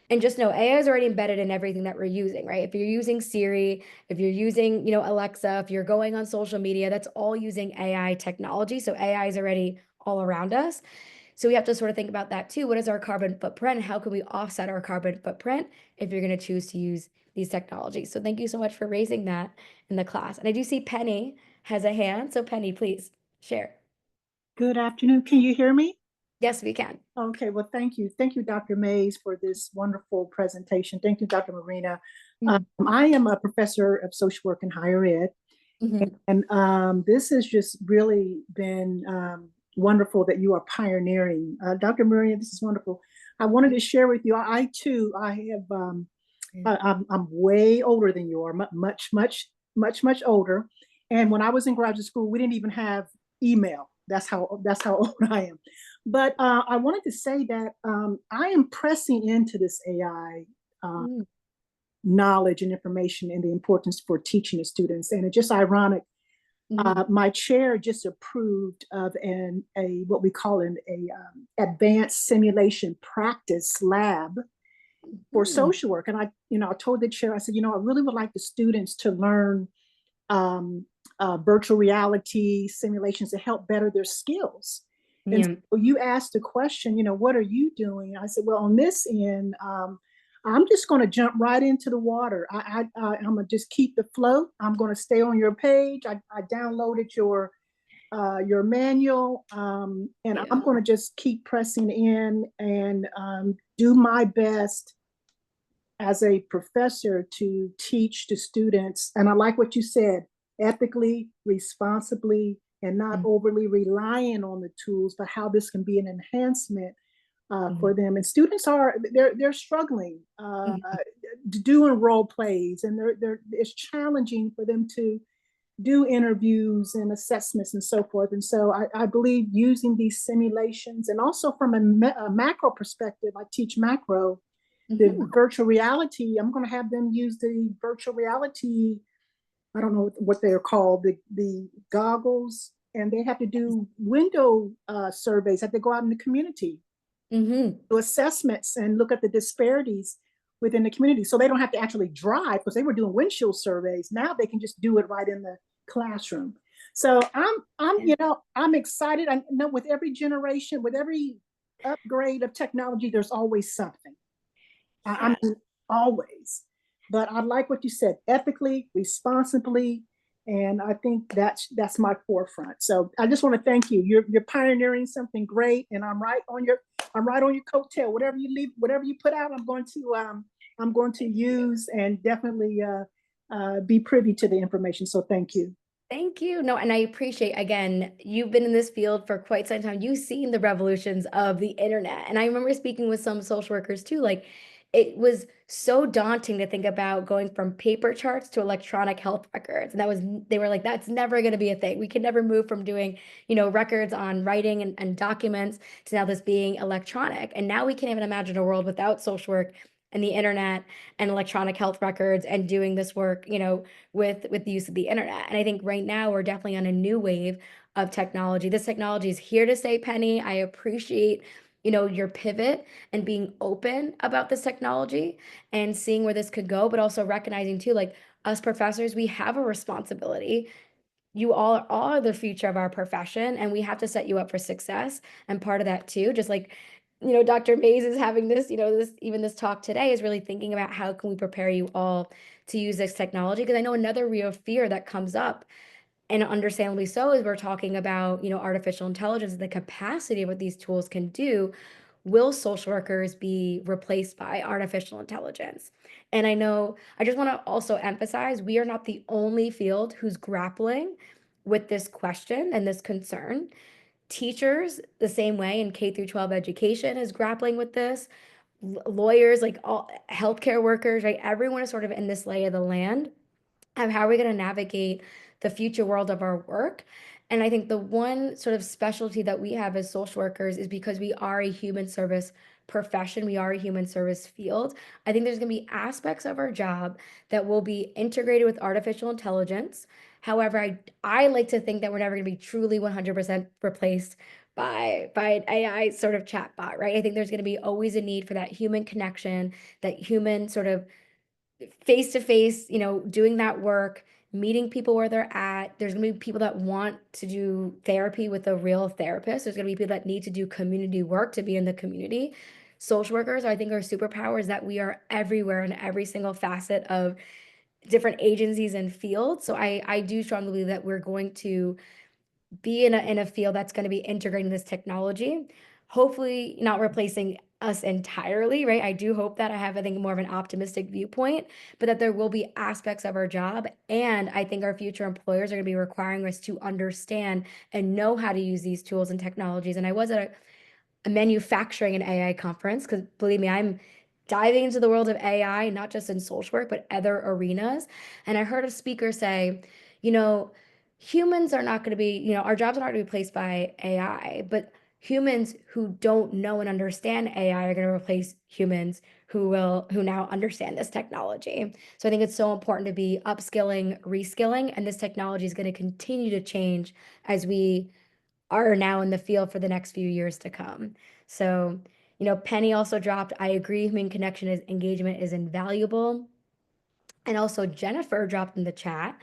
And just know AI is already embedded in everything that we're using, right? If you're using Siri, if you're using, Alexa, if you're going on social media, that's all using AI technology. So AI is already all around us. So we have to sort of think about that too. What is our carbon footprint? How can we offset our carbon footprint if you're going to choose to use these technologies? So thank you so much for raising that in the class. And I do see Penny has a hand. So Penny, please share. Good afternoon. Can you hear me? Yes, we can. Okay, well, thank you. Thank you, Dr. Mays, for this wonderful presentation. Thank you, Dr. Marina. I am a professor of social work in higher ed, Mhm. and this has just really been wonderful that you are pioneering. Dr. Marina, this is wonderful. I wanted to share with you, I too, I have, I'm way older than you are, much older. And when I was in graduate school, we didn't even have email. That's how old I am. But I wanted to say that I am pressing into this AI Mm. knowledge and information and the importance for teaching the students. And it's just ironic. Mhm. My chair just approved of a what we call a advanced simulation practice lab for Mhm. social work. And I told the chair, I said, I really would like the students to learn um, virtual reality simulations to help better their skills. And Yeah. so you asked the question, what are you doing? I said, well, on this end, I'm just going to jump right into the water. I'm going to just keep the float. I'm going to stay on your page. I downloaded your manual, and I'm Yeah. going to just keep pressing in and do my best as a professor to teach the students. And I like what you said, ethically, responsibly, and not Mhm. overly relying on the tools, but how this can be an enhancement for Mhm. them. And students they're struggling Mhm. doing role plays, and it's challenging for them to do interviews and assessments and so forth. And so I believe using these simulations, and also from a macro perspective, I teach macro, the Mhm. virtual reality, I'm going to have them use the virtual reality, I don't know what they're called, the goggles, and they have to do window surveys, have to go out in the community, Mhm. do assessments and look at the disparities within the community. So they don't have to actually drive, because they were doing windshield surveys. Now they can just do it right in the classroom. So I'm excited. I know with every generation, with every upgrade of technology, there's always something. I Yeah. mean, always. But I like what you said, ethically, responsibly, and I think that's my forefront. So I just want to thank you. You're pioneering something great, and I'm right on your coattail. Whatever you leave, whatever you put out, I'm going to use and definitely be privy to the information. So thank you. Thank you. No, and I appreciate, again, you've been in this field for quite some time. You've seen the revolutions of the internet. And I remember speaking with some social workers too, like it was so daunting to think about going from paper charts to electronic health records. And they were like, that's never going to be a thing. We can never move from doing, records on writing and documents to now this being electronic. And now we can't even imagine a world without social work and the internet and electronic health records and doing this work, with the use of the internet. And I think right now we're definitely on a new wave of technology. This technology is here to stay, Penny. I appreciate, your pivot and being open about this technology and seeing where this could go, but also recognizing too, like us professors, we have a responsibility you all are the future of our profession, and we have to set you up for success. And part of that too, just like, Dr. Mays is having this, this talk today is really thinking about how can we prepare you all to use this technology? Because I know another real fear that comes up, and understandably so, is we're talking about, artificial intelligence and the capacity of what these tools can do. Will social workers be replaced by artificial intelligence? And I just want to also emphasize, we are not the only field who's grappling with this question and this concern. Teachers, the same way in K through 12 education, is grappling with this. Lawyers, like all healthcare workers, right? Everyone is sort of in this lay of the land of how are we going to navigate the future world of our work. And I think the one sort of specialty that we have as social workers is because we are a human service profession, we are a human service field. I think there's going to be aspects of our job that will be integrated with artificial intelligence. However, I like to think that we're never going to be truly 100% replaced by an AI sort of chatbot, right? I think there's going to be always a need for that human connection, that human sort of face to face, doing that work, meeting people where they're at. There's gonna be people that want to do therapy with a real therapist. There's gonna be people that need to do community work to be in the community. Social workers, I think, are superpowers that we are everywhere in every single facet of different agencies and fields. So I do strongly believe that we're going to be in a field that's going to be integrating this technology, hopefully not replacing us entirely, right? I do hope that. I think, more of an optimistic viewpoint, but that there will be aspects of our job. And I think our future employers are going to be requiring us to understand and know how to use these tools and technologies. And I was at a manufacturing and AI conference, because believe me, I'm diving into the world of AI, not just in social work, but other arenas. And I heard a speaker say, you know, humans are not going to be, our jobs are not going to be replaced by AI, but humans who don't know and understand AI are going to replace humans who now understand this technology. So I think it's so important to be upskilling, reskilling, and this technology is going to continue to change as we are now in the field for the next few years to come. So, Penny also dropped, I agree, human connection is engagement is invaluable. And also Jennifer dropped in the chat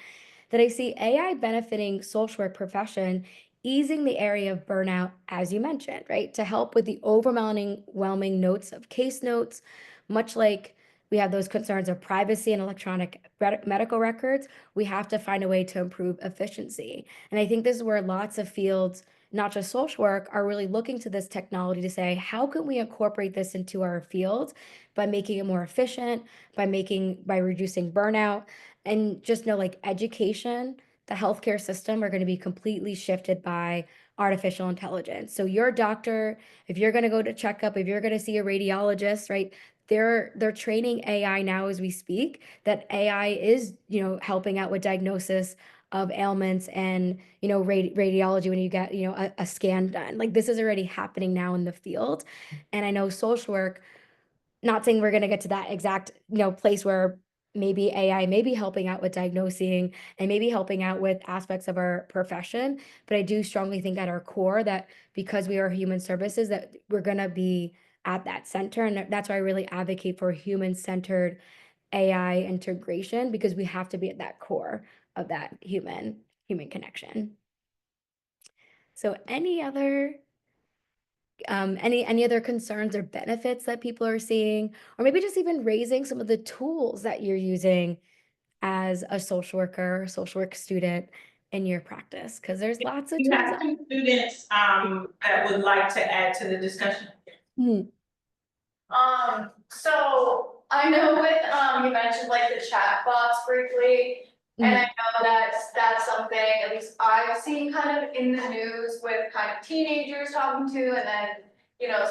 that I see AI benefiting social work profession, easing the area of burnout, as you mentioned, right? To help with the overwhelming notes of case notes, much like we have those concerns of privacy and electronic medical records, we have to find a way to improve efficiency. And I think this is where lots of fields, not just social work, are really looking to this technology to say, how can we incorporate this into our fields by making it more efficient, by reducing burnout, and just know, like, education, the healthcare system are going to be completely shifted by artificial intelligence. So your doctor, if you're going to go to checkup, if you're going to see a radiologist, right, they're training AI now as we speak, that AI is, helping out with diagnosis of ailments and, radiology when you get, a scan done. Like, this is already happening now in the field. And I know social work, not saying we're going to get to that exact, place where maybe AI may be helping out with diagnosing and maybe helping out with aspects of our profession. But I do strongly think at our core that because we are human services, that we're going to be at that center. And that's why I really advocate for human-centered AI integration, because we have to be at that core of that human connection. So any other concerns or benefits that people are seeing, or maybe just even raising some of the tools that you're using as a social worker or social work student in your practice? Because there's lots of You tools. have two students, that would like to add to the discussion. So I know you mentioned like the chat bots briefly. And I know that's something, at least I've seen kind of in the news with kind of teenagers talking to, and then,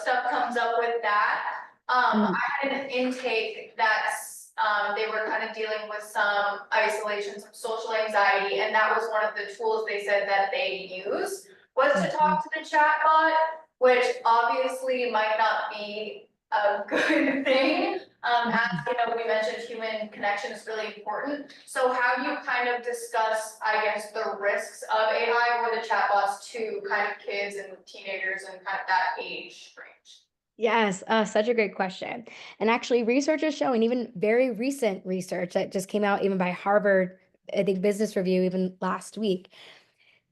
stuff comes up with that. I had an intake that's, they were kind of dealing with some isolation, some social anxiety, and that was one of the tools they said that they use, was to talk to the chat bot, which obviously might not be a good thing. As we mentioned, human connection is really important. So how do you kind of discuss, I guess, the risks of AI or the chatbots to kind of kids and teenagers and kind of that age range? Yes, such a great question. And actually, research is showing, even very recent research that just came out even by Harvard I think Business Review even last week,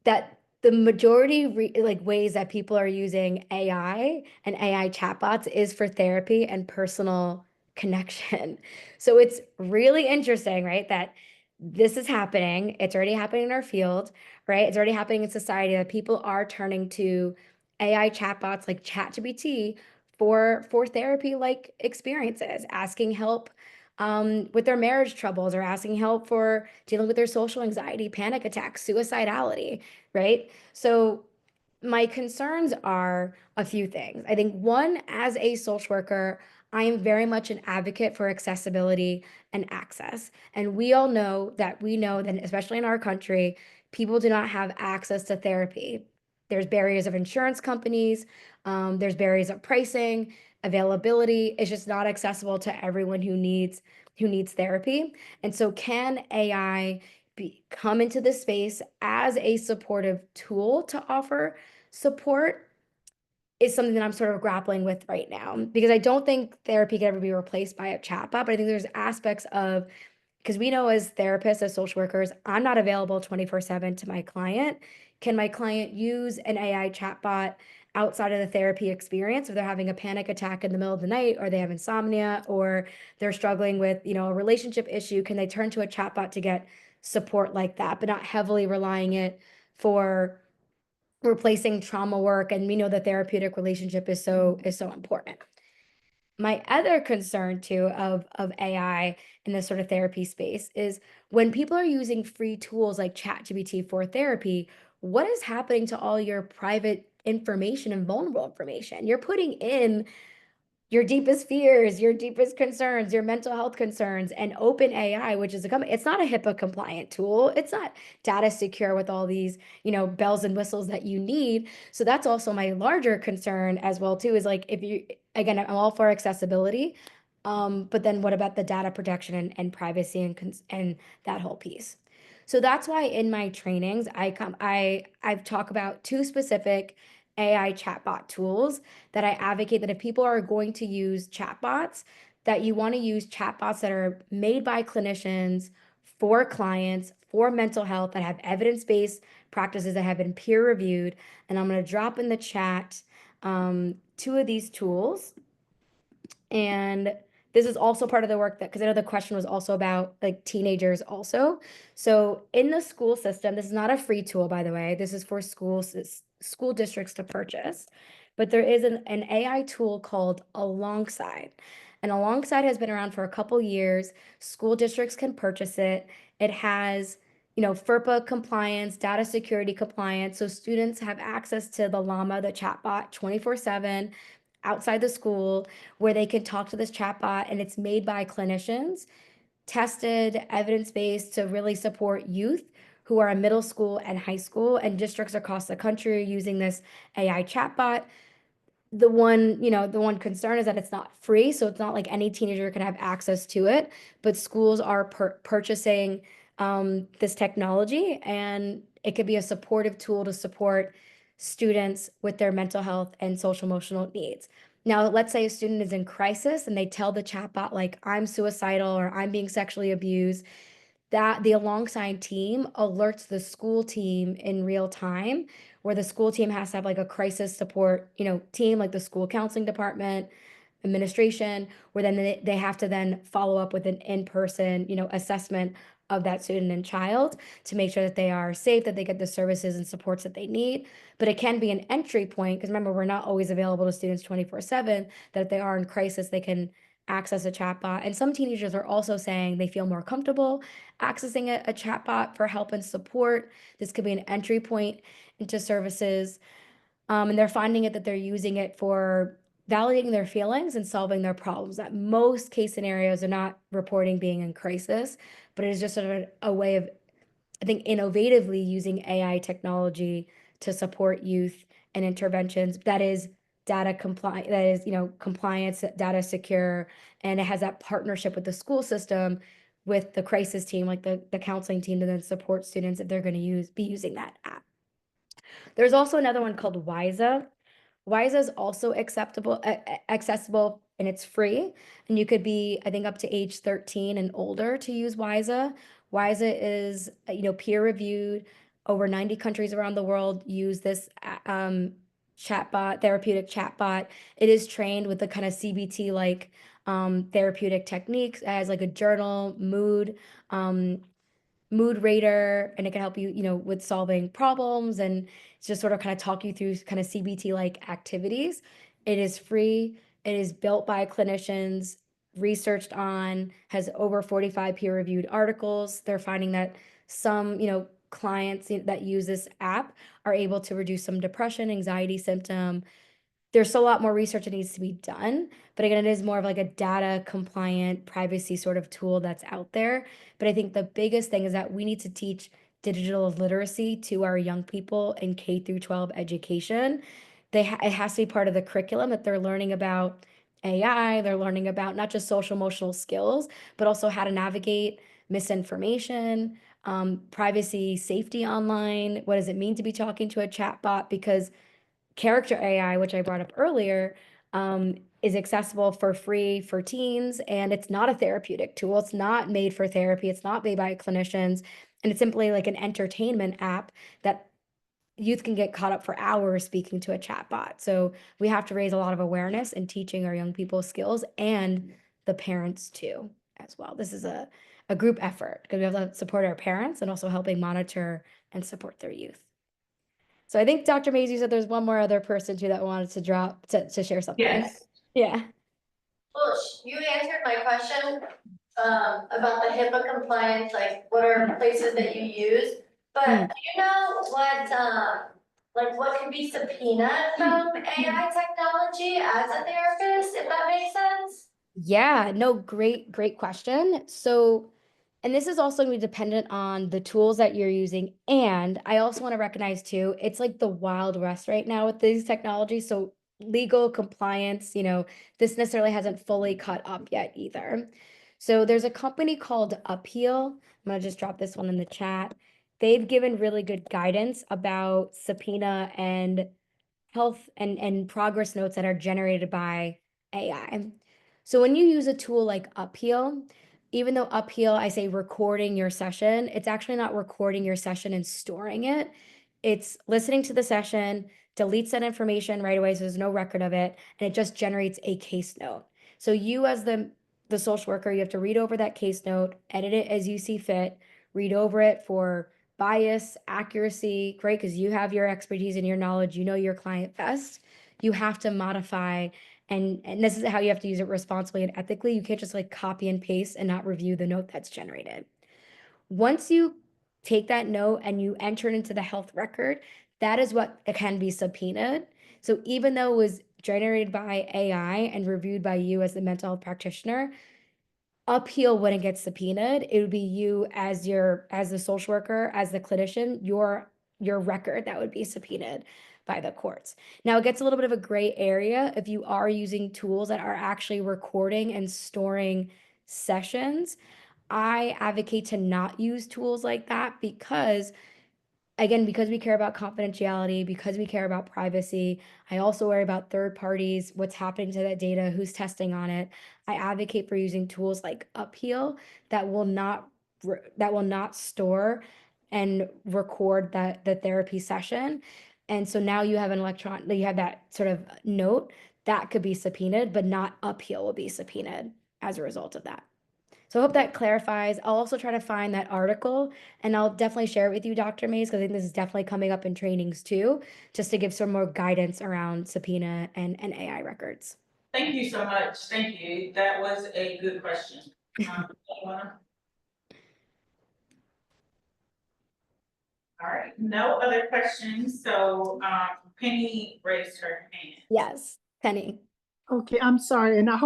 that the majority like ways that people are using AI and AI chatbots is for therapy and personal connection. So it's really interesting, right? That this is happening. It's already happening in our field, right? It's already happening in society that people are turning to AI chatbots like ChatGPT for therapy like experiences, asking help with their marriage troubles or asking help for dealing with their social anxiety, panic attacks, suicidality, right? So my concerns are a few things. I think one, as a social worker, I am very much an advocate for accessibility and access. And we all know that especially in our country, people do not have access to therapy. There's barriers of insurance companies, there's barriers of pricing, availability. It's just not accessible to everyone who needs therapy. And so can AI come into this space as a supportive tool to offer support is something that I'm sort of grappling with right now, because I don't think therapy can ever be replaced by a chatbot, but I think there's aspects of, because we know as therapists, as social workers, I'm not available 24/7 to my client. Can my client use an AI chatbot outside of the therapy experience if they're having a panic attack in the middle of the night, or they have insomnia, or they're struggling with, a relationship issue? Can they turn to a chatbot to get support like that, but not heavily relying it for replacing trauma work? And we know the therapeutic relationship is so important. My other concern too of AI in this sort of therapy space is when people are using free tools like ChatGPT for therapy, what is happening to all your private information and vulnerable information? You're putting in your deepest fears, your deepest concerns, your mental health concerns, and OpenAI, which is a company, it's not a HIPAA compliant tool. It's not data secure with all these, bells and whistles that you need. So that's also my larger concern as well too, is like, if you, again, I'm all for accessibility, but then what about the data protection and privacy and that whole piece? So that's why in my trainings, I've talked about two specific AI chatbot tools that I advocate that if people are going to use chatbots, that you want to use chatbots that are made by clinicians for clients, for mental health, that have evidence-based practices that have been peer reviewed. And I'm going to drop in the chat two of these tools. And this is also part of the work because I know the question was also about like teenagers also. So in the school system, this is not a free tool, by the way. This is for school districts to purchase. But there is an AI tool called Alongside. And Alongside has been around for a couple years. School districts can purchase it. It has, FERPA compliance, data security compliance. So students have access to the Llama, the chatbot, 24/7 outside the school, where they can talk to this chatbot, and it's made by clinicians, tested, evidence-based, to really support youth who are in middle school and high school, and districts across the country are using this AI chatbot. The one concern is that it's not free, so it's not like any teenager can have access to it, but schools are purchasing this technology, and it could be a supportive tool to support students with their mental health and social emotional needs. Now, let's say a student is in crisis and they tell the chatbot, like, I'm suicidal or I'm being sexually abused, that the Alongside team alerts the school team in real time, where the school team has to have like a crisis support, team, like the school counseling department, administration, where then they have to then follow up with an in-person, assessment of that student and child to make sure that they are safe, that they get the services and supports that they need. But it can be an entry point, because remember, we're not always available to students 24/7, that if they are in crisis, they can access a chatbot. And some teenagers are also saying they feel more comfortable accessing a chatbot for help and support. This could be an entry point into services. And they're finding that they're using it for validating their feelings and solving their problems. That most case scenarios are not reporting being in crisis, but it is just sort of a way of, I think, innovatively using AI technology to support youth and interventions that is data compliant, that is, compliance, data secure, and it has that partnership with the school system, with the crisis team, like the counseling team, to then support students if they're going to be using that app. There's also another one called WISA. WISA is also accessible. and it's free. And you could be, I think, up to age 13 and older to use WISA. WISA is, peer reviewed. Over 90 countries around the world use this therapeutic chatbot. It is trained with the kind of CBT like therapeutic techniques as like a journal, mood rater, and it can help you, with solving problems and just sort of kind of talk you through kind of CBT like activities. It is free. It is built by clinicians, researched on, has over 45 peer reviewed articles. They're finding that some, clients that use this app are able to reduce some depression, anxiety symptom. There's still a lot more research that needs to be done, but again, it is more of like a data compliant privacy sort of tool that's out there. But I think the biggest thing is that we need to teach digital literacy to our young people in K through 12 education. It has to be part of the curriculum that they're learning about AI, they're learning about not just social emotional skills, but also how to navigate misinformation, privacy, safety online. What does it mean to be talking to a chatbot? Because character AI, which I brought up earlier, is accessible for free for teens, and it's not a therapeutic tool. It's not made for therapy. It's not made by clinicians, and it's simply like an entertainment app that youth can get caught up for hours speaking to a chatbot. So we have to raise a lot of awareness in teaching our young people skills and the parents too, as well. This is a group effort because we have to support our parents and also helping monitor and support their youth. So I think Dr. Mays, you said there's one more other person too that wanted to share something. Yes. Yeah. Well, you answered my question, about the HIPAA compliance, like what are places that you use? But do you know what can be subpoenaed from AI technology as a therapist, if that makes sense? Yeah, no, great question. So, and this is also going to be dependent on the tools that you're using. And I also want to recognize too, it's like the Wild West right now with these technologies. So legal compliance, this necessarily hasn't fully caught up yet either. So there's a company called Upheal. I'm going to just drop this one in the chat. They've given really good guidance about subpoena and health and progress notes that are generated by AI. So when you use a tool like Upheal, even though Upheal, I say recording your session, it's actually not recording your session and storing it. It's listening to the session, deletes that information right away, so there's no record of it, and it just generates a case note. So you as the social worker, you have to read over that case note, edit it as you see fit, read over it for bias, accuracy, great, because you have your expertise and your knowledge, you know your client best. You have to modify, and this is how you have to use it responsibly and ethically. You can't just like copy and paste and not review the note that's generated. Once you take that note and you enter it into the health record, that is what can be subpoenaed. So even though it was generated by AI and reviewed by you as the mental health practitioner, Upheal wouldn't get subpoenaed. It would be you as the social worker, as the clinician, your record that would be subpoenaed by the courts. Now it gets a little bit of a gray area if you are using tools that are actually recording and storing sessions. I advocate to not use tools like that because, again, because we care about confidentiality, because we care about privacy, I also worry about third parties, what's happening to that data, who's testing on it. I advocate for using tools like Upheal that will not store and record the therapy session. And so now you have you have that sort of note that could be subpoenaed, but not Upheal will be subpoenaed as a result of that. So I hope that clarifies. I'll also try to find that article and I'll definitely share it with you, Dr. Mays, because I think this is definitely coming up in trainings too, just to give some more guidance around subpoena and AI records. Thank you so much. Thank you. That was a good question. Anyone? All right, no other questions. So Penny raised her hand. Yes, Penny. Okay, I'm sorry, and I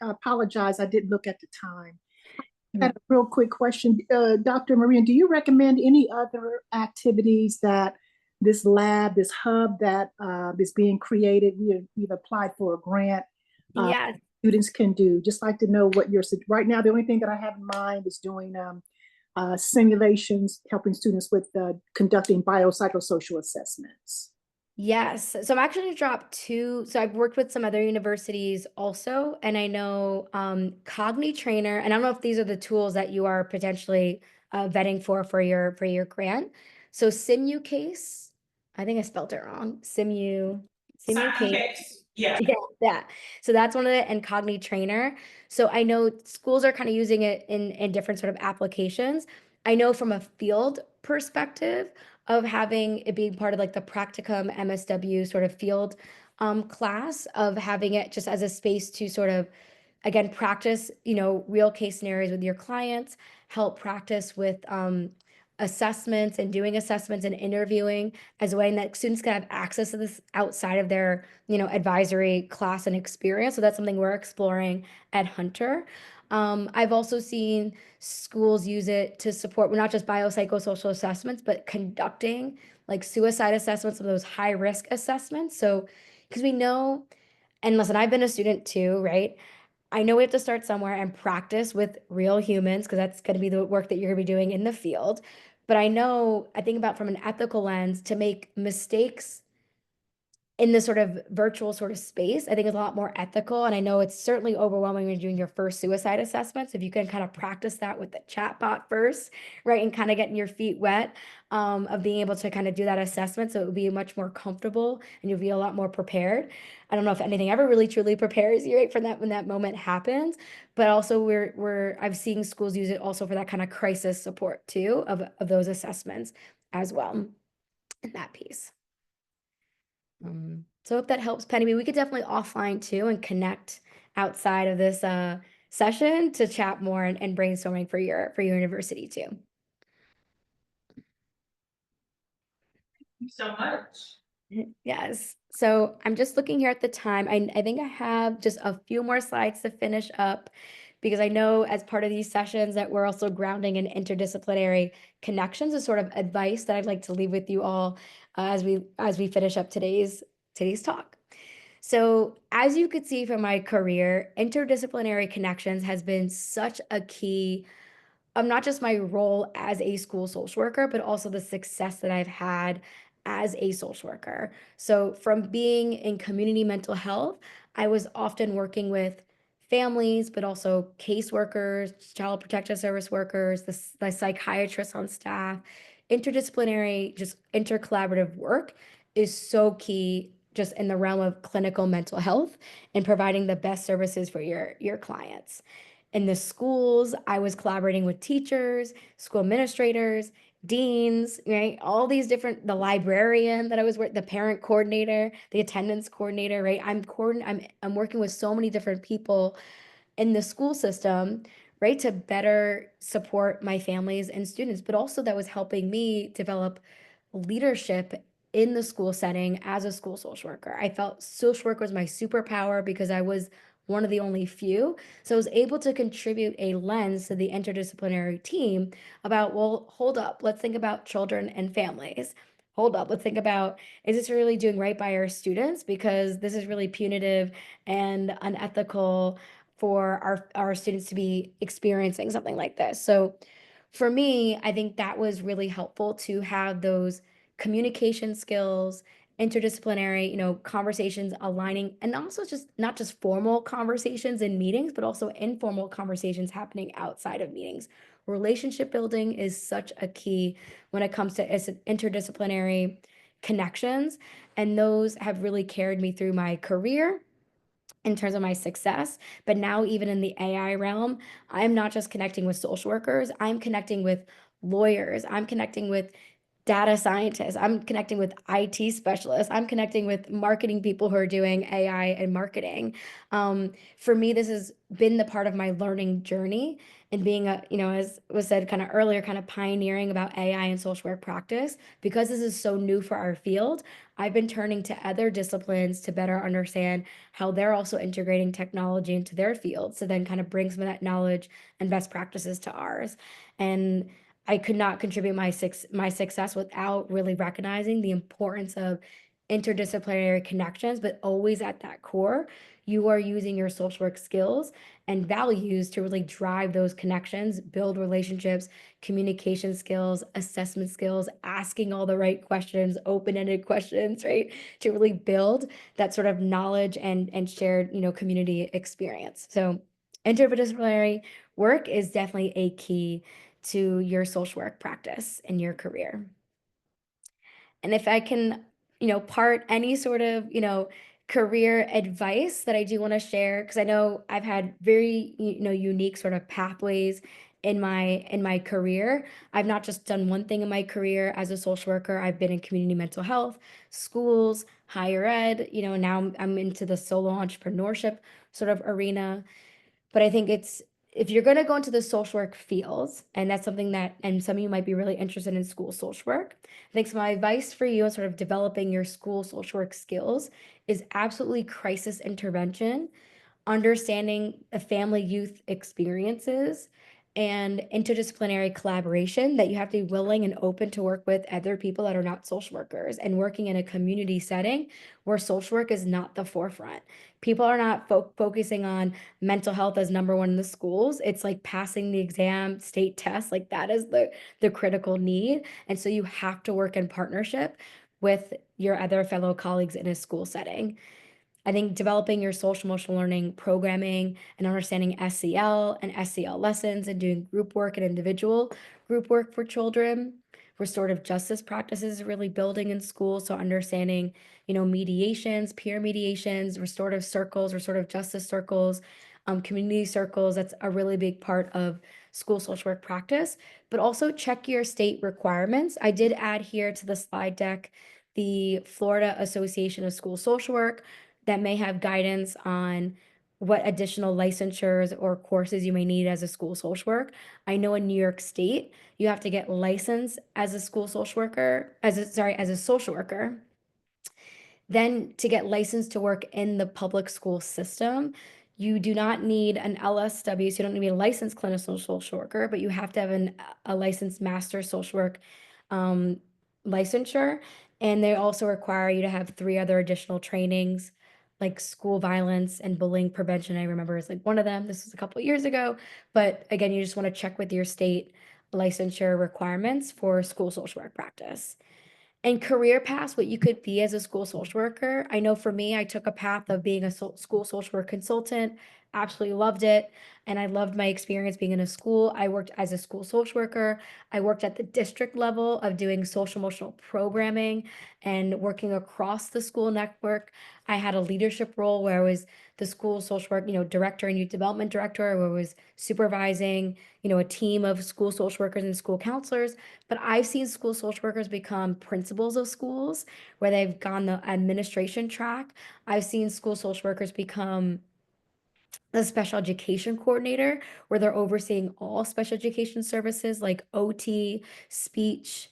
apologize, I didn't look at the time. I had a real quick question. Dr. Marina, do you recommend any other activities that this lab, this hub that is being created, we've applied for a grant, Yes. students can do? Just like to know what right now, the only thing that I have in mind is doing simulations, helping students with conducting biopsychosocial assessments. Yes. So I'm actually gonna drop two. So I've worked with some other universities also, and I know CogniTrainer, and I don't know if these are the tools that you are potentially vetting for your grant. So SimuCase, I think I spelled it wrong. Simon SimuCase. Case, yeah. Yeah, that. So that's one of the, and CogniTrainer. So I know schools are kind of using it in different sort of applications. I know from a field perspective of having it being part of like the practicum MSW sort of field class, of having it just as a space to sort of, again, practice, real case scenarios with your clients, help practice with assessments and doing assessments and interviewing as a way that students can have access to this outside of their, advisory class and experience. So that's something we're exploring at Hunter. I've also seen schools use it to support, well, not just biopsychosocial assessments, but conducting like suicide assessments, some of those high risk assessments. So, because we know, and listen, I've been a student too, right? I know we have to start somewhere and practice with real humans because that's going to be the work that you're going to be doing in the field. But I think about from an ethical lens to make mistakes in this sort of virtual sort of space, I think is a lot more ethical. And I know it's certainly overwhelming when you're doing your first suicide assessment. So if you can kind of practice that with the chatbot first, right, and kind of getting your feet wet, of being able to kind of do that assessment, so it would be much more comfortable and you'll be a lot more prepared. I don't know if anything ever really truly prepares you, right, for that when that moment happens. But also I've seen schools use it also for that kind of crisis support too of those assessments as well in that piece. So I hope that helps, Penny. We could definitely offline too and connect outside of this session to chat more and brainstorming for your university too. Thank you so much. Yes. So I'm just looking here at the time. I think I have just a few more slides to finish up because I know as part of these sessions that we're also grounding in interdisciplinary connections, a sort of advice that I'd like to leave with you all as we finish up today's talk. So as you could see from my career, interdisciplinary connections has been such a key of not just my role as a school social worker, but also the success that I've had as a social worker. So from being in community mental health, I was often working with families, but also caseworkers, child protective service workers, the psychiatrists on staff. Interdisciplinary, just intercollaborative work is so key just in the realm of clinical mental health and providing the best services for your clients. In the schools, I was collaborating with teachers, school administrators, deans, right? All these different, the librarian that I was with, the parent coordinator, the attendance coordinator, right? I'm working with so many different people in the school system, right, to better support my families and students, but also that was helping me develop leadership in the school setting as a school social worker. I felt social work was my superpower because I was one of the only few. So I was able to contribute a lens to the interdisciplinary team about, well, hold up, let's think about children and families. Hold up, let's think about, is this really doing right by our students? Because this is really punitive and unethical for our students to be experiencing something like this. So for me, I think that was really helpful to have those communication skills, interdisciplinary, conversations aligning, and also just not just formal conversations in meetings, but also informal conversations happening outside of meetings. Relationship building is such a key when it comes to interdisciplinary connections, and those have really carried me through my career in terms of my success. But now, even in the AI realm, I'm not just connecting with social workers, I'm connecting with lawyers, I'm connecting with data scientists, I'm connecting with IT specialists, I'm connecting with marketing people who are doing AI and marketing. For me, this has been the part of my learning journey and being as was said kind of earlier, kind of pioneering about AI and social work practice. Because this is so new for our field, I've been turning to other disciplines to better understand how they're also integrating technology into their field. So then kind of bring some of that knowledge and best practices to ours. And I could not contribute my success without really recognizing the importance of interdisciplinary connections, but always at that core, you are using your social work skills and values to really drive those connections, build relationships, communication skills, assessment skills, asking all the right questions, open-ended questions, right? To really build that sort of knowledge and shared, community experience. So interdisciplinary work is definitely a key to your social work practice in your career. And if I can, part any sort of, career advice that I do want to share, because I know I've had very, unique sort of pathways in my career. I've not just done one thing in my career as a social worker. I've been in community mental health, schools, higher ed, now I'm into the solo entrepreneurship sort of arena. But I think if you're going to go into the social work fields, and that's something that, and some of you might be really interested in school social work, I think my advice for you in sort of developing your school social work skills is absolutely crisis intervention, understanding the family youth experiences, and interdisciplinary collaboration, that you have to be willing and open to work with other people that are not social workers, and working in a community setting where social work is not the forefront. People are not focusing on mental health as number one in the schools. It's like passing the exam, state test, like that is the critical need. And so you have to work in partnership with your other fellow colleagues in a school setting. I think developing your social emotional learning programming and understanding SEL and SEL lessons, and doing group work and individual group work for children. Restorative justice practices really building in school. So understanding, mediations, peer mediations, restorative circles, restorative justice circles, community circles. That's a really big part of school social work practice. But also check your state requirements. I did add here to the slide deck the Florida Association of School Social Work that may have guidance on what additional licensures or courses you may need as a school social work. I know in New York State, you have to get licensed as a school social worker, as a social worker. Then to get licensed to work in the public school system, you do not need an LSW, so you don't need a licensed clinical social worker, but you have to have a licensed master social work licensure. And they also require you to have 3 other additional trainings, like school violence and bullying prevention. I remember is like one of them. This was a couple of years ago. But again, you just want to check with your state licensure requirements for school social work practice. And career paths, what you could be as a school social worker. I know for me, I took a path of being a school social work consultant, absolutely loved it. And I loved my experience being in a school. I worked as a school social worker. I worked at the district level of doing social emotional programming and working across the school network. I had a leadership role where I was the school social work, director and youth development director, where I was supervising, a team of school social workers and school counselors. But I've seen school social workers become principals of schools where they've gone the administration track. I've seen school social workers become a special education coordinator where they're overseeing all special education services like OT, speech,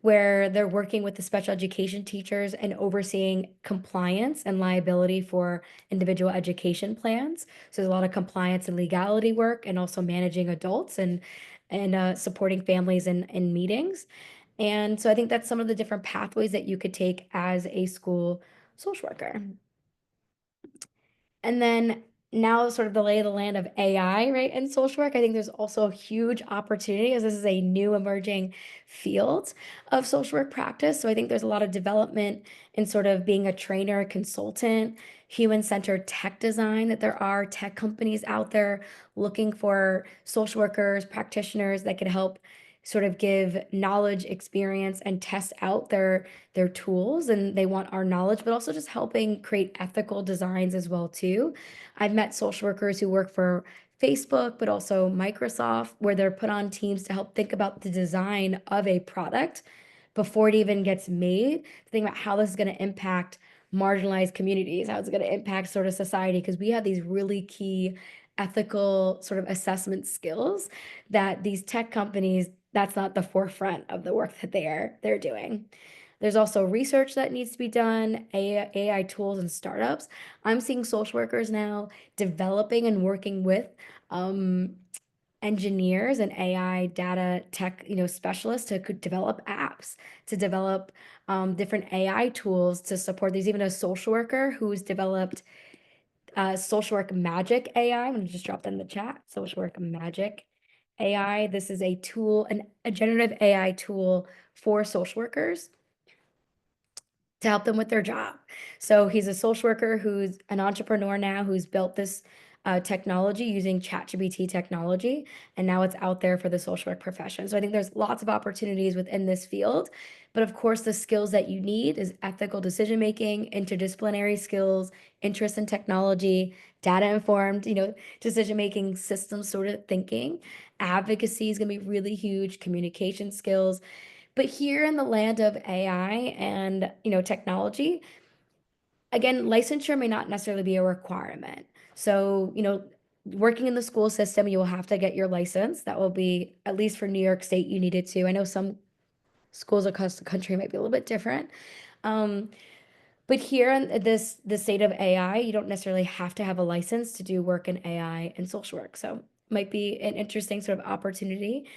where they're working with the special education teachers and overseeing compliance and liability for individual education plans. So there's a lot of compliance and legality work, and also managing adults and supporting families in meetings. And so I think that's some of the different pathways that you could take as a school social worker. And then now sort of the lay of the land of AI, right, in social work. I think there's also a huge opportunity, as this is a new emerging field of social work practice. So I think there's a lot of development in sort of being a trainer, a consultant, human-centered tech design, that there are tech companies out there looking for social workers, practitioners that could help sort of give knowledge, experience, and test out their tools, and they want our knowledge, but also just helping create ethical designs as well too. I've met social workers who work for Facebook, but also Microsoft, where they're put on teams to help think about the design of a product before it even gets made, to think about how this is going to impact marginalized communities, how it's going to impact sort of society, because we have these really key ethical sort of assessment skills that these tech companies, that's not the forefront of the work that they're doing. There's also research that needs to be done, AI tools and startups. I'm seeing social workers now developing and working with engineers and AI data tech, specialists to could develop apps, to develop different AI tools to support. There's even a social worker who's developed social work magic AI. I'm gonna just drop that in the chat. Social work magic AI. This is a tool, a generative AI tool for social workers to help them with their job. So he's a social worker who's an entrepreneur now, who's built this technology using ChatGPT technology, and now it's out there for the social work profession. So I think there's lots of opportunities within this field, but of course the skills that you need is ethical decision making, interdisciplinary skills, interest in technology, data informed, decision making, systems sort of thinking. Advocacy is going to be really huge, communication skills. But here in the land of AI and, technology, again, licensure may not necessarily be a requirement. So, working in the school system, you will have to get your license. That will be, at least for New York State, you needed to. I know some schools across the country might be a little bit different. But here in the state of AI, you don't necessarily have to have a license to do work in AI and social work. So might be an interesting sort of opportunity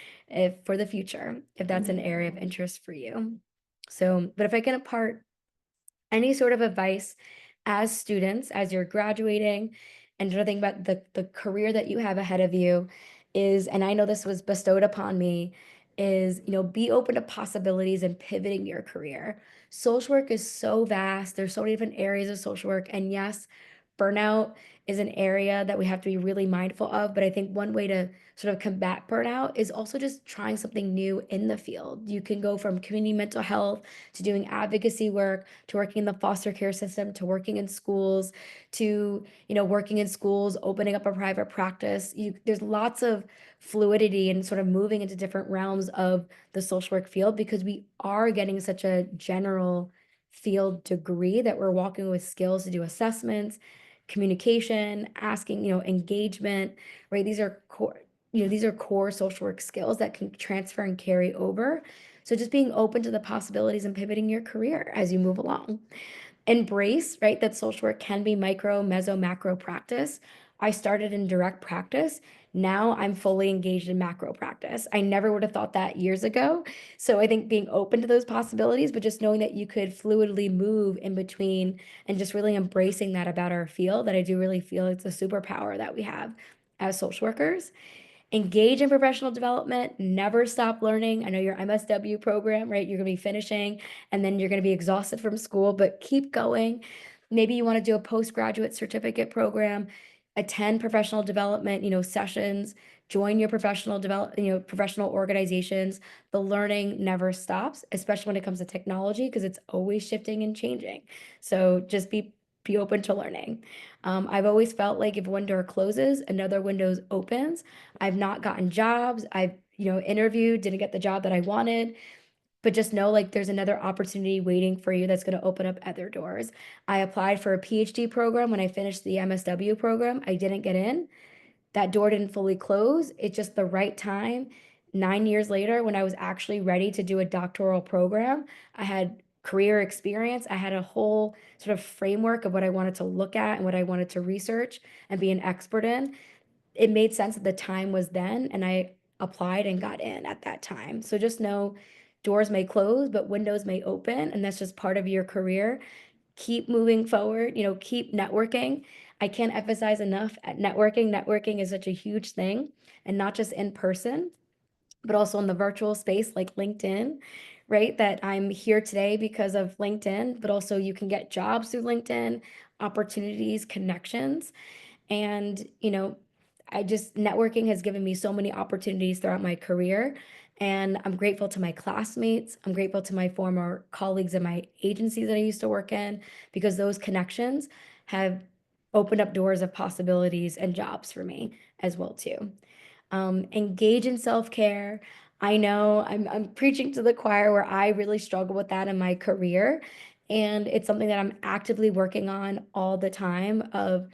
for the future, if that's an area of interest for you. So, but if I can impart any sort of advice as students, as you're graduating, and to think about the career that you have ahead of you is, and I know this was bestowed upon me, is, be open to possibilities and pivoting your career. Social work is so vast. There's so many different areas of social work. And yes, burnout is an area that we have to be really mindful of. But I think one way to sort of combat burnout is also just trying something new in the field. You can go from community mental health to doing advocacy work, to working in the foster care system, to working in schools, to, working in schools, opening up a private practice. There's lots of fluidity and sort of moving into different realms of the social work field because we are getting such a general field degree that we're walking with skills to do assessments, communication, asking, engagement, right? These are core social work skills that can transfer and carry over. So just being open to the possibilities and pivoting your career as you move along. Embrace, right, that social work can be micro, meso, macro practice. I started in direct practice. Now I'm fully engaged in macro practice. I never would have thought that years ago. So I think being open to those possibilities, but just knowing that you could fluidly move in between and just really embracing that about our field, that I do really feel it's a superpower that we have as social workers. Engage in professional development, never stop learning. I know your MSW program, right? You're going to be finishing and then you're going to be exhausted from school, but keep going. Maybe you want to do a postgraduate certificate program, attend professional development, sessions, join your professional professional organizations. The learning never stops, especially when it comes to technology, because it's always shifting and changing. So just be open to learning. I've always felt like if one door closes, another window opens. I've not gotten jobs. I've, interviewed, didn't get the job that I wanted, but just know like there's another opportunity waiting for you that's going to open up other doors. I applied for a PhD program when I finished the MSW program. I didn't get in. That door didn't fully close. It's just the right time. 9 years later, when I was actually ready to do a doctoral program, I had career experience. I had a whole sort of framework of what I wanted to look at and what I wanted to research and be an expert in. It made sense that the time was then, and I applied and got in at that time. So just know doors may close, but windows may open, and that's just part of your career. Keep moving forward, keep networking. I can't emphasize enough at networking. Networking is such a huge thing, and not just in person, but also in the virtual space like LinkedIn, right? That I'm here today because of LinkedIn, but also you can get jobs through LinkedIn, opportunities, connections. And, networking has given me so many opportunities throughout my career. And I'm grateful to my classmates. I'm grateful to my former colleagues in my agencies that I used to work in, because those connections have opened up doors of possibilities and jobs for me as well too. Engage in self-care. I know I'm preaching to the choir where I really struggle with that in my career. And it's something that I'm actively working on all the time of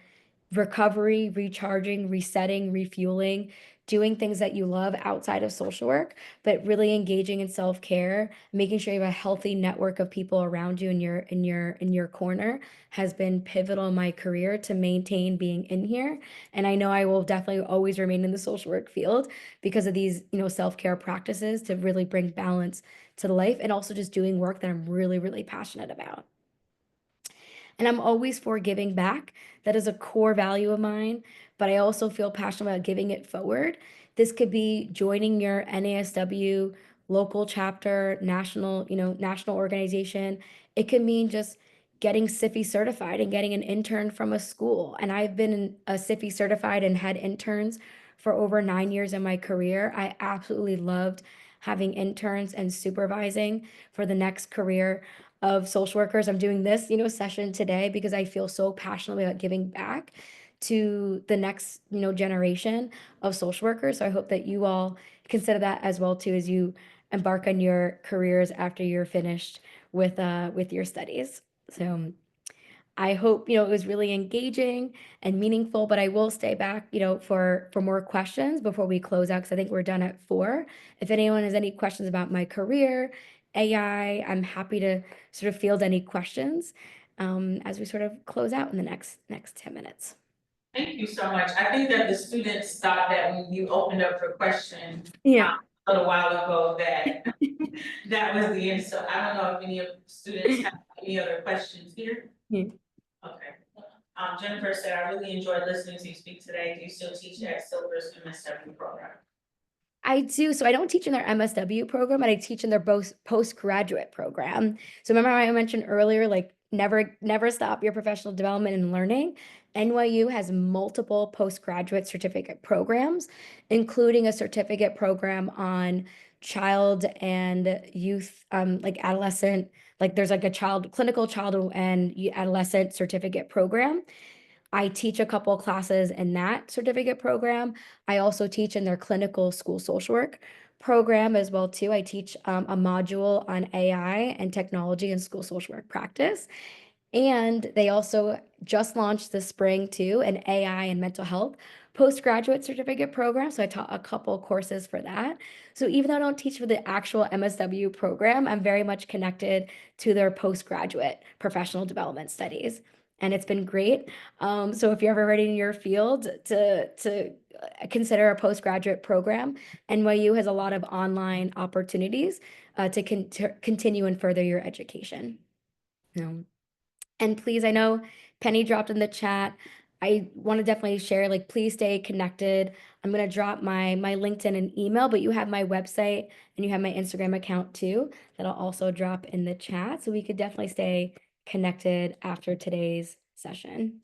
recovery, recharging, resetting, refueling, doing things that you love outside of social work, but really engaging in self-care, making sure you have a healthy network of people around you in your corner has been pivotal in my career to maintain being in here. And I know I will definitely always remain in the social work field because of these, self-care practices to really bring balance to the life, and also just doing work that I'm really, really passionate about. And I'm always for giving back. That is a core value of mine, but I also feel passionate about giving it forward. This could be joining your NASW local chapter, national organization. It could mean just getting SIFI certified and getting an intern from a school. And I've been a SIFI certified and had interns for over 9 years in my career. I absolutely loved having interns and supervising for the next career of social workers. I'm doing this, session today because I feel so passionately about giving back to the next, generation of social workers. So I hope that you all consider that as well too, as you embark on your careers after you're finished with your studies. So I hope, it was really engaging and meaningful, but I will stay back, for more questions before we close out, because I think we're done at 4. If anyone has any questions about my career, AI, I'm happy to sort of field any questions as we sort of close out in the next 10 minutes. Thank you so much. I think that the students thought that when you opened up for questions Yeah. a little while ago that that was the end. So I don't know if any of the students have any other questions here. Yeah. Okay. Jennifer said, I really enjoyed listening to you speak today. Do you still teach at Silver's MSW program? I do. So I don't teach in their MSW program, but I teach in their postgraduate program. So remember how I mentioned earlier, like never stop your professional development and learning. NYU has multiple postgraduate certificate programs, including a certificate program on child and youth, like adolescent, like there's like a clinical child and adolescent certificate program. I teach a couple classes in that certificate program. I also teach in their clinical school social work program as well too. I teach a module on AI and technology in school social work practice. And they also just launched this spring too, an AI and mental health postgraduate certificate program. So I taught a couple courses for that. So even though I don't teach for the actual MSW program, I'm very much connected to their postgraduate professional development studies. And it's been great. So if you're ever ready in your field to consider a postgraduate program, NYU has a lot of online opportunities to continue and further your education. And please, I know Penny dropped in the chat. I want to definitely share, like, please stay connected. I'm going to drop my LinkedIn and email, but you have my website and you have my Instagram account too, that I'll also drop in the chat. So we could definitely stay connected after today's session.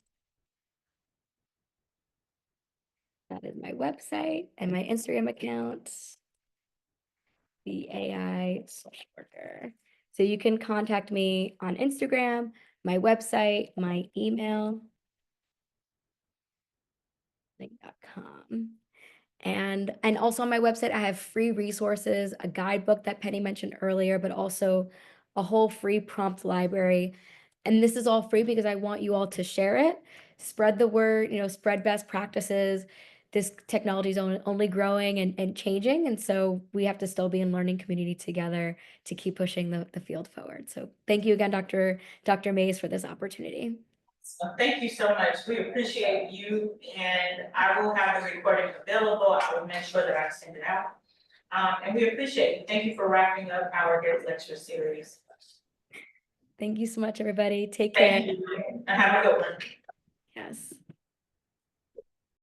That is my website and my Instagram account, the AI social worker. So you can contact me on Instagram, my website, my email, .com. And also on my website, I have free resources, a guidebook that Penny mentioned earlier, but also a whole free prompt library. And this is all free because I want you all to share it, spread the word, spread best practices. This technology is only growing and changing. And so we have to still be in learning community together to keep pushing the field forward. So thank you again, Dr. Mays, for this opportunity. So thank you so much. We appreciate you, and I will have the recording available. I will make sure that I send it out. And we appreciate you. Thank you for wrapping up our guest lecture series. Thank you so much, everybody. Take care. Thank you, and have a good one. Yes.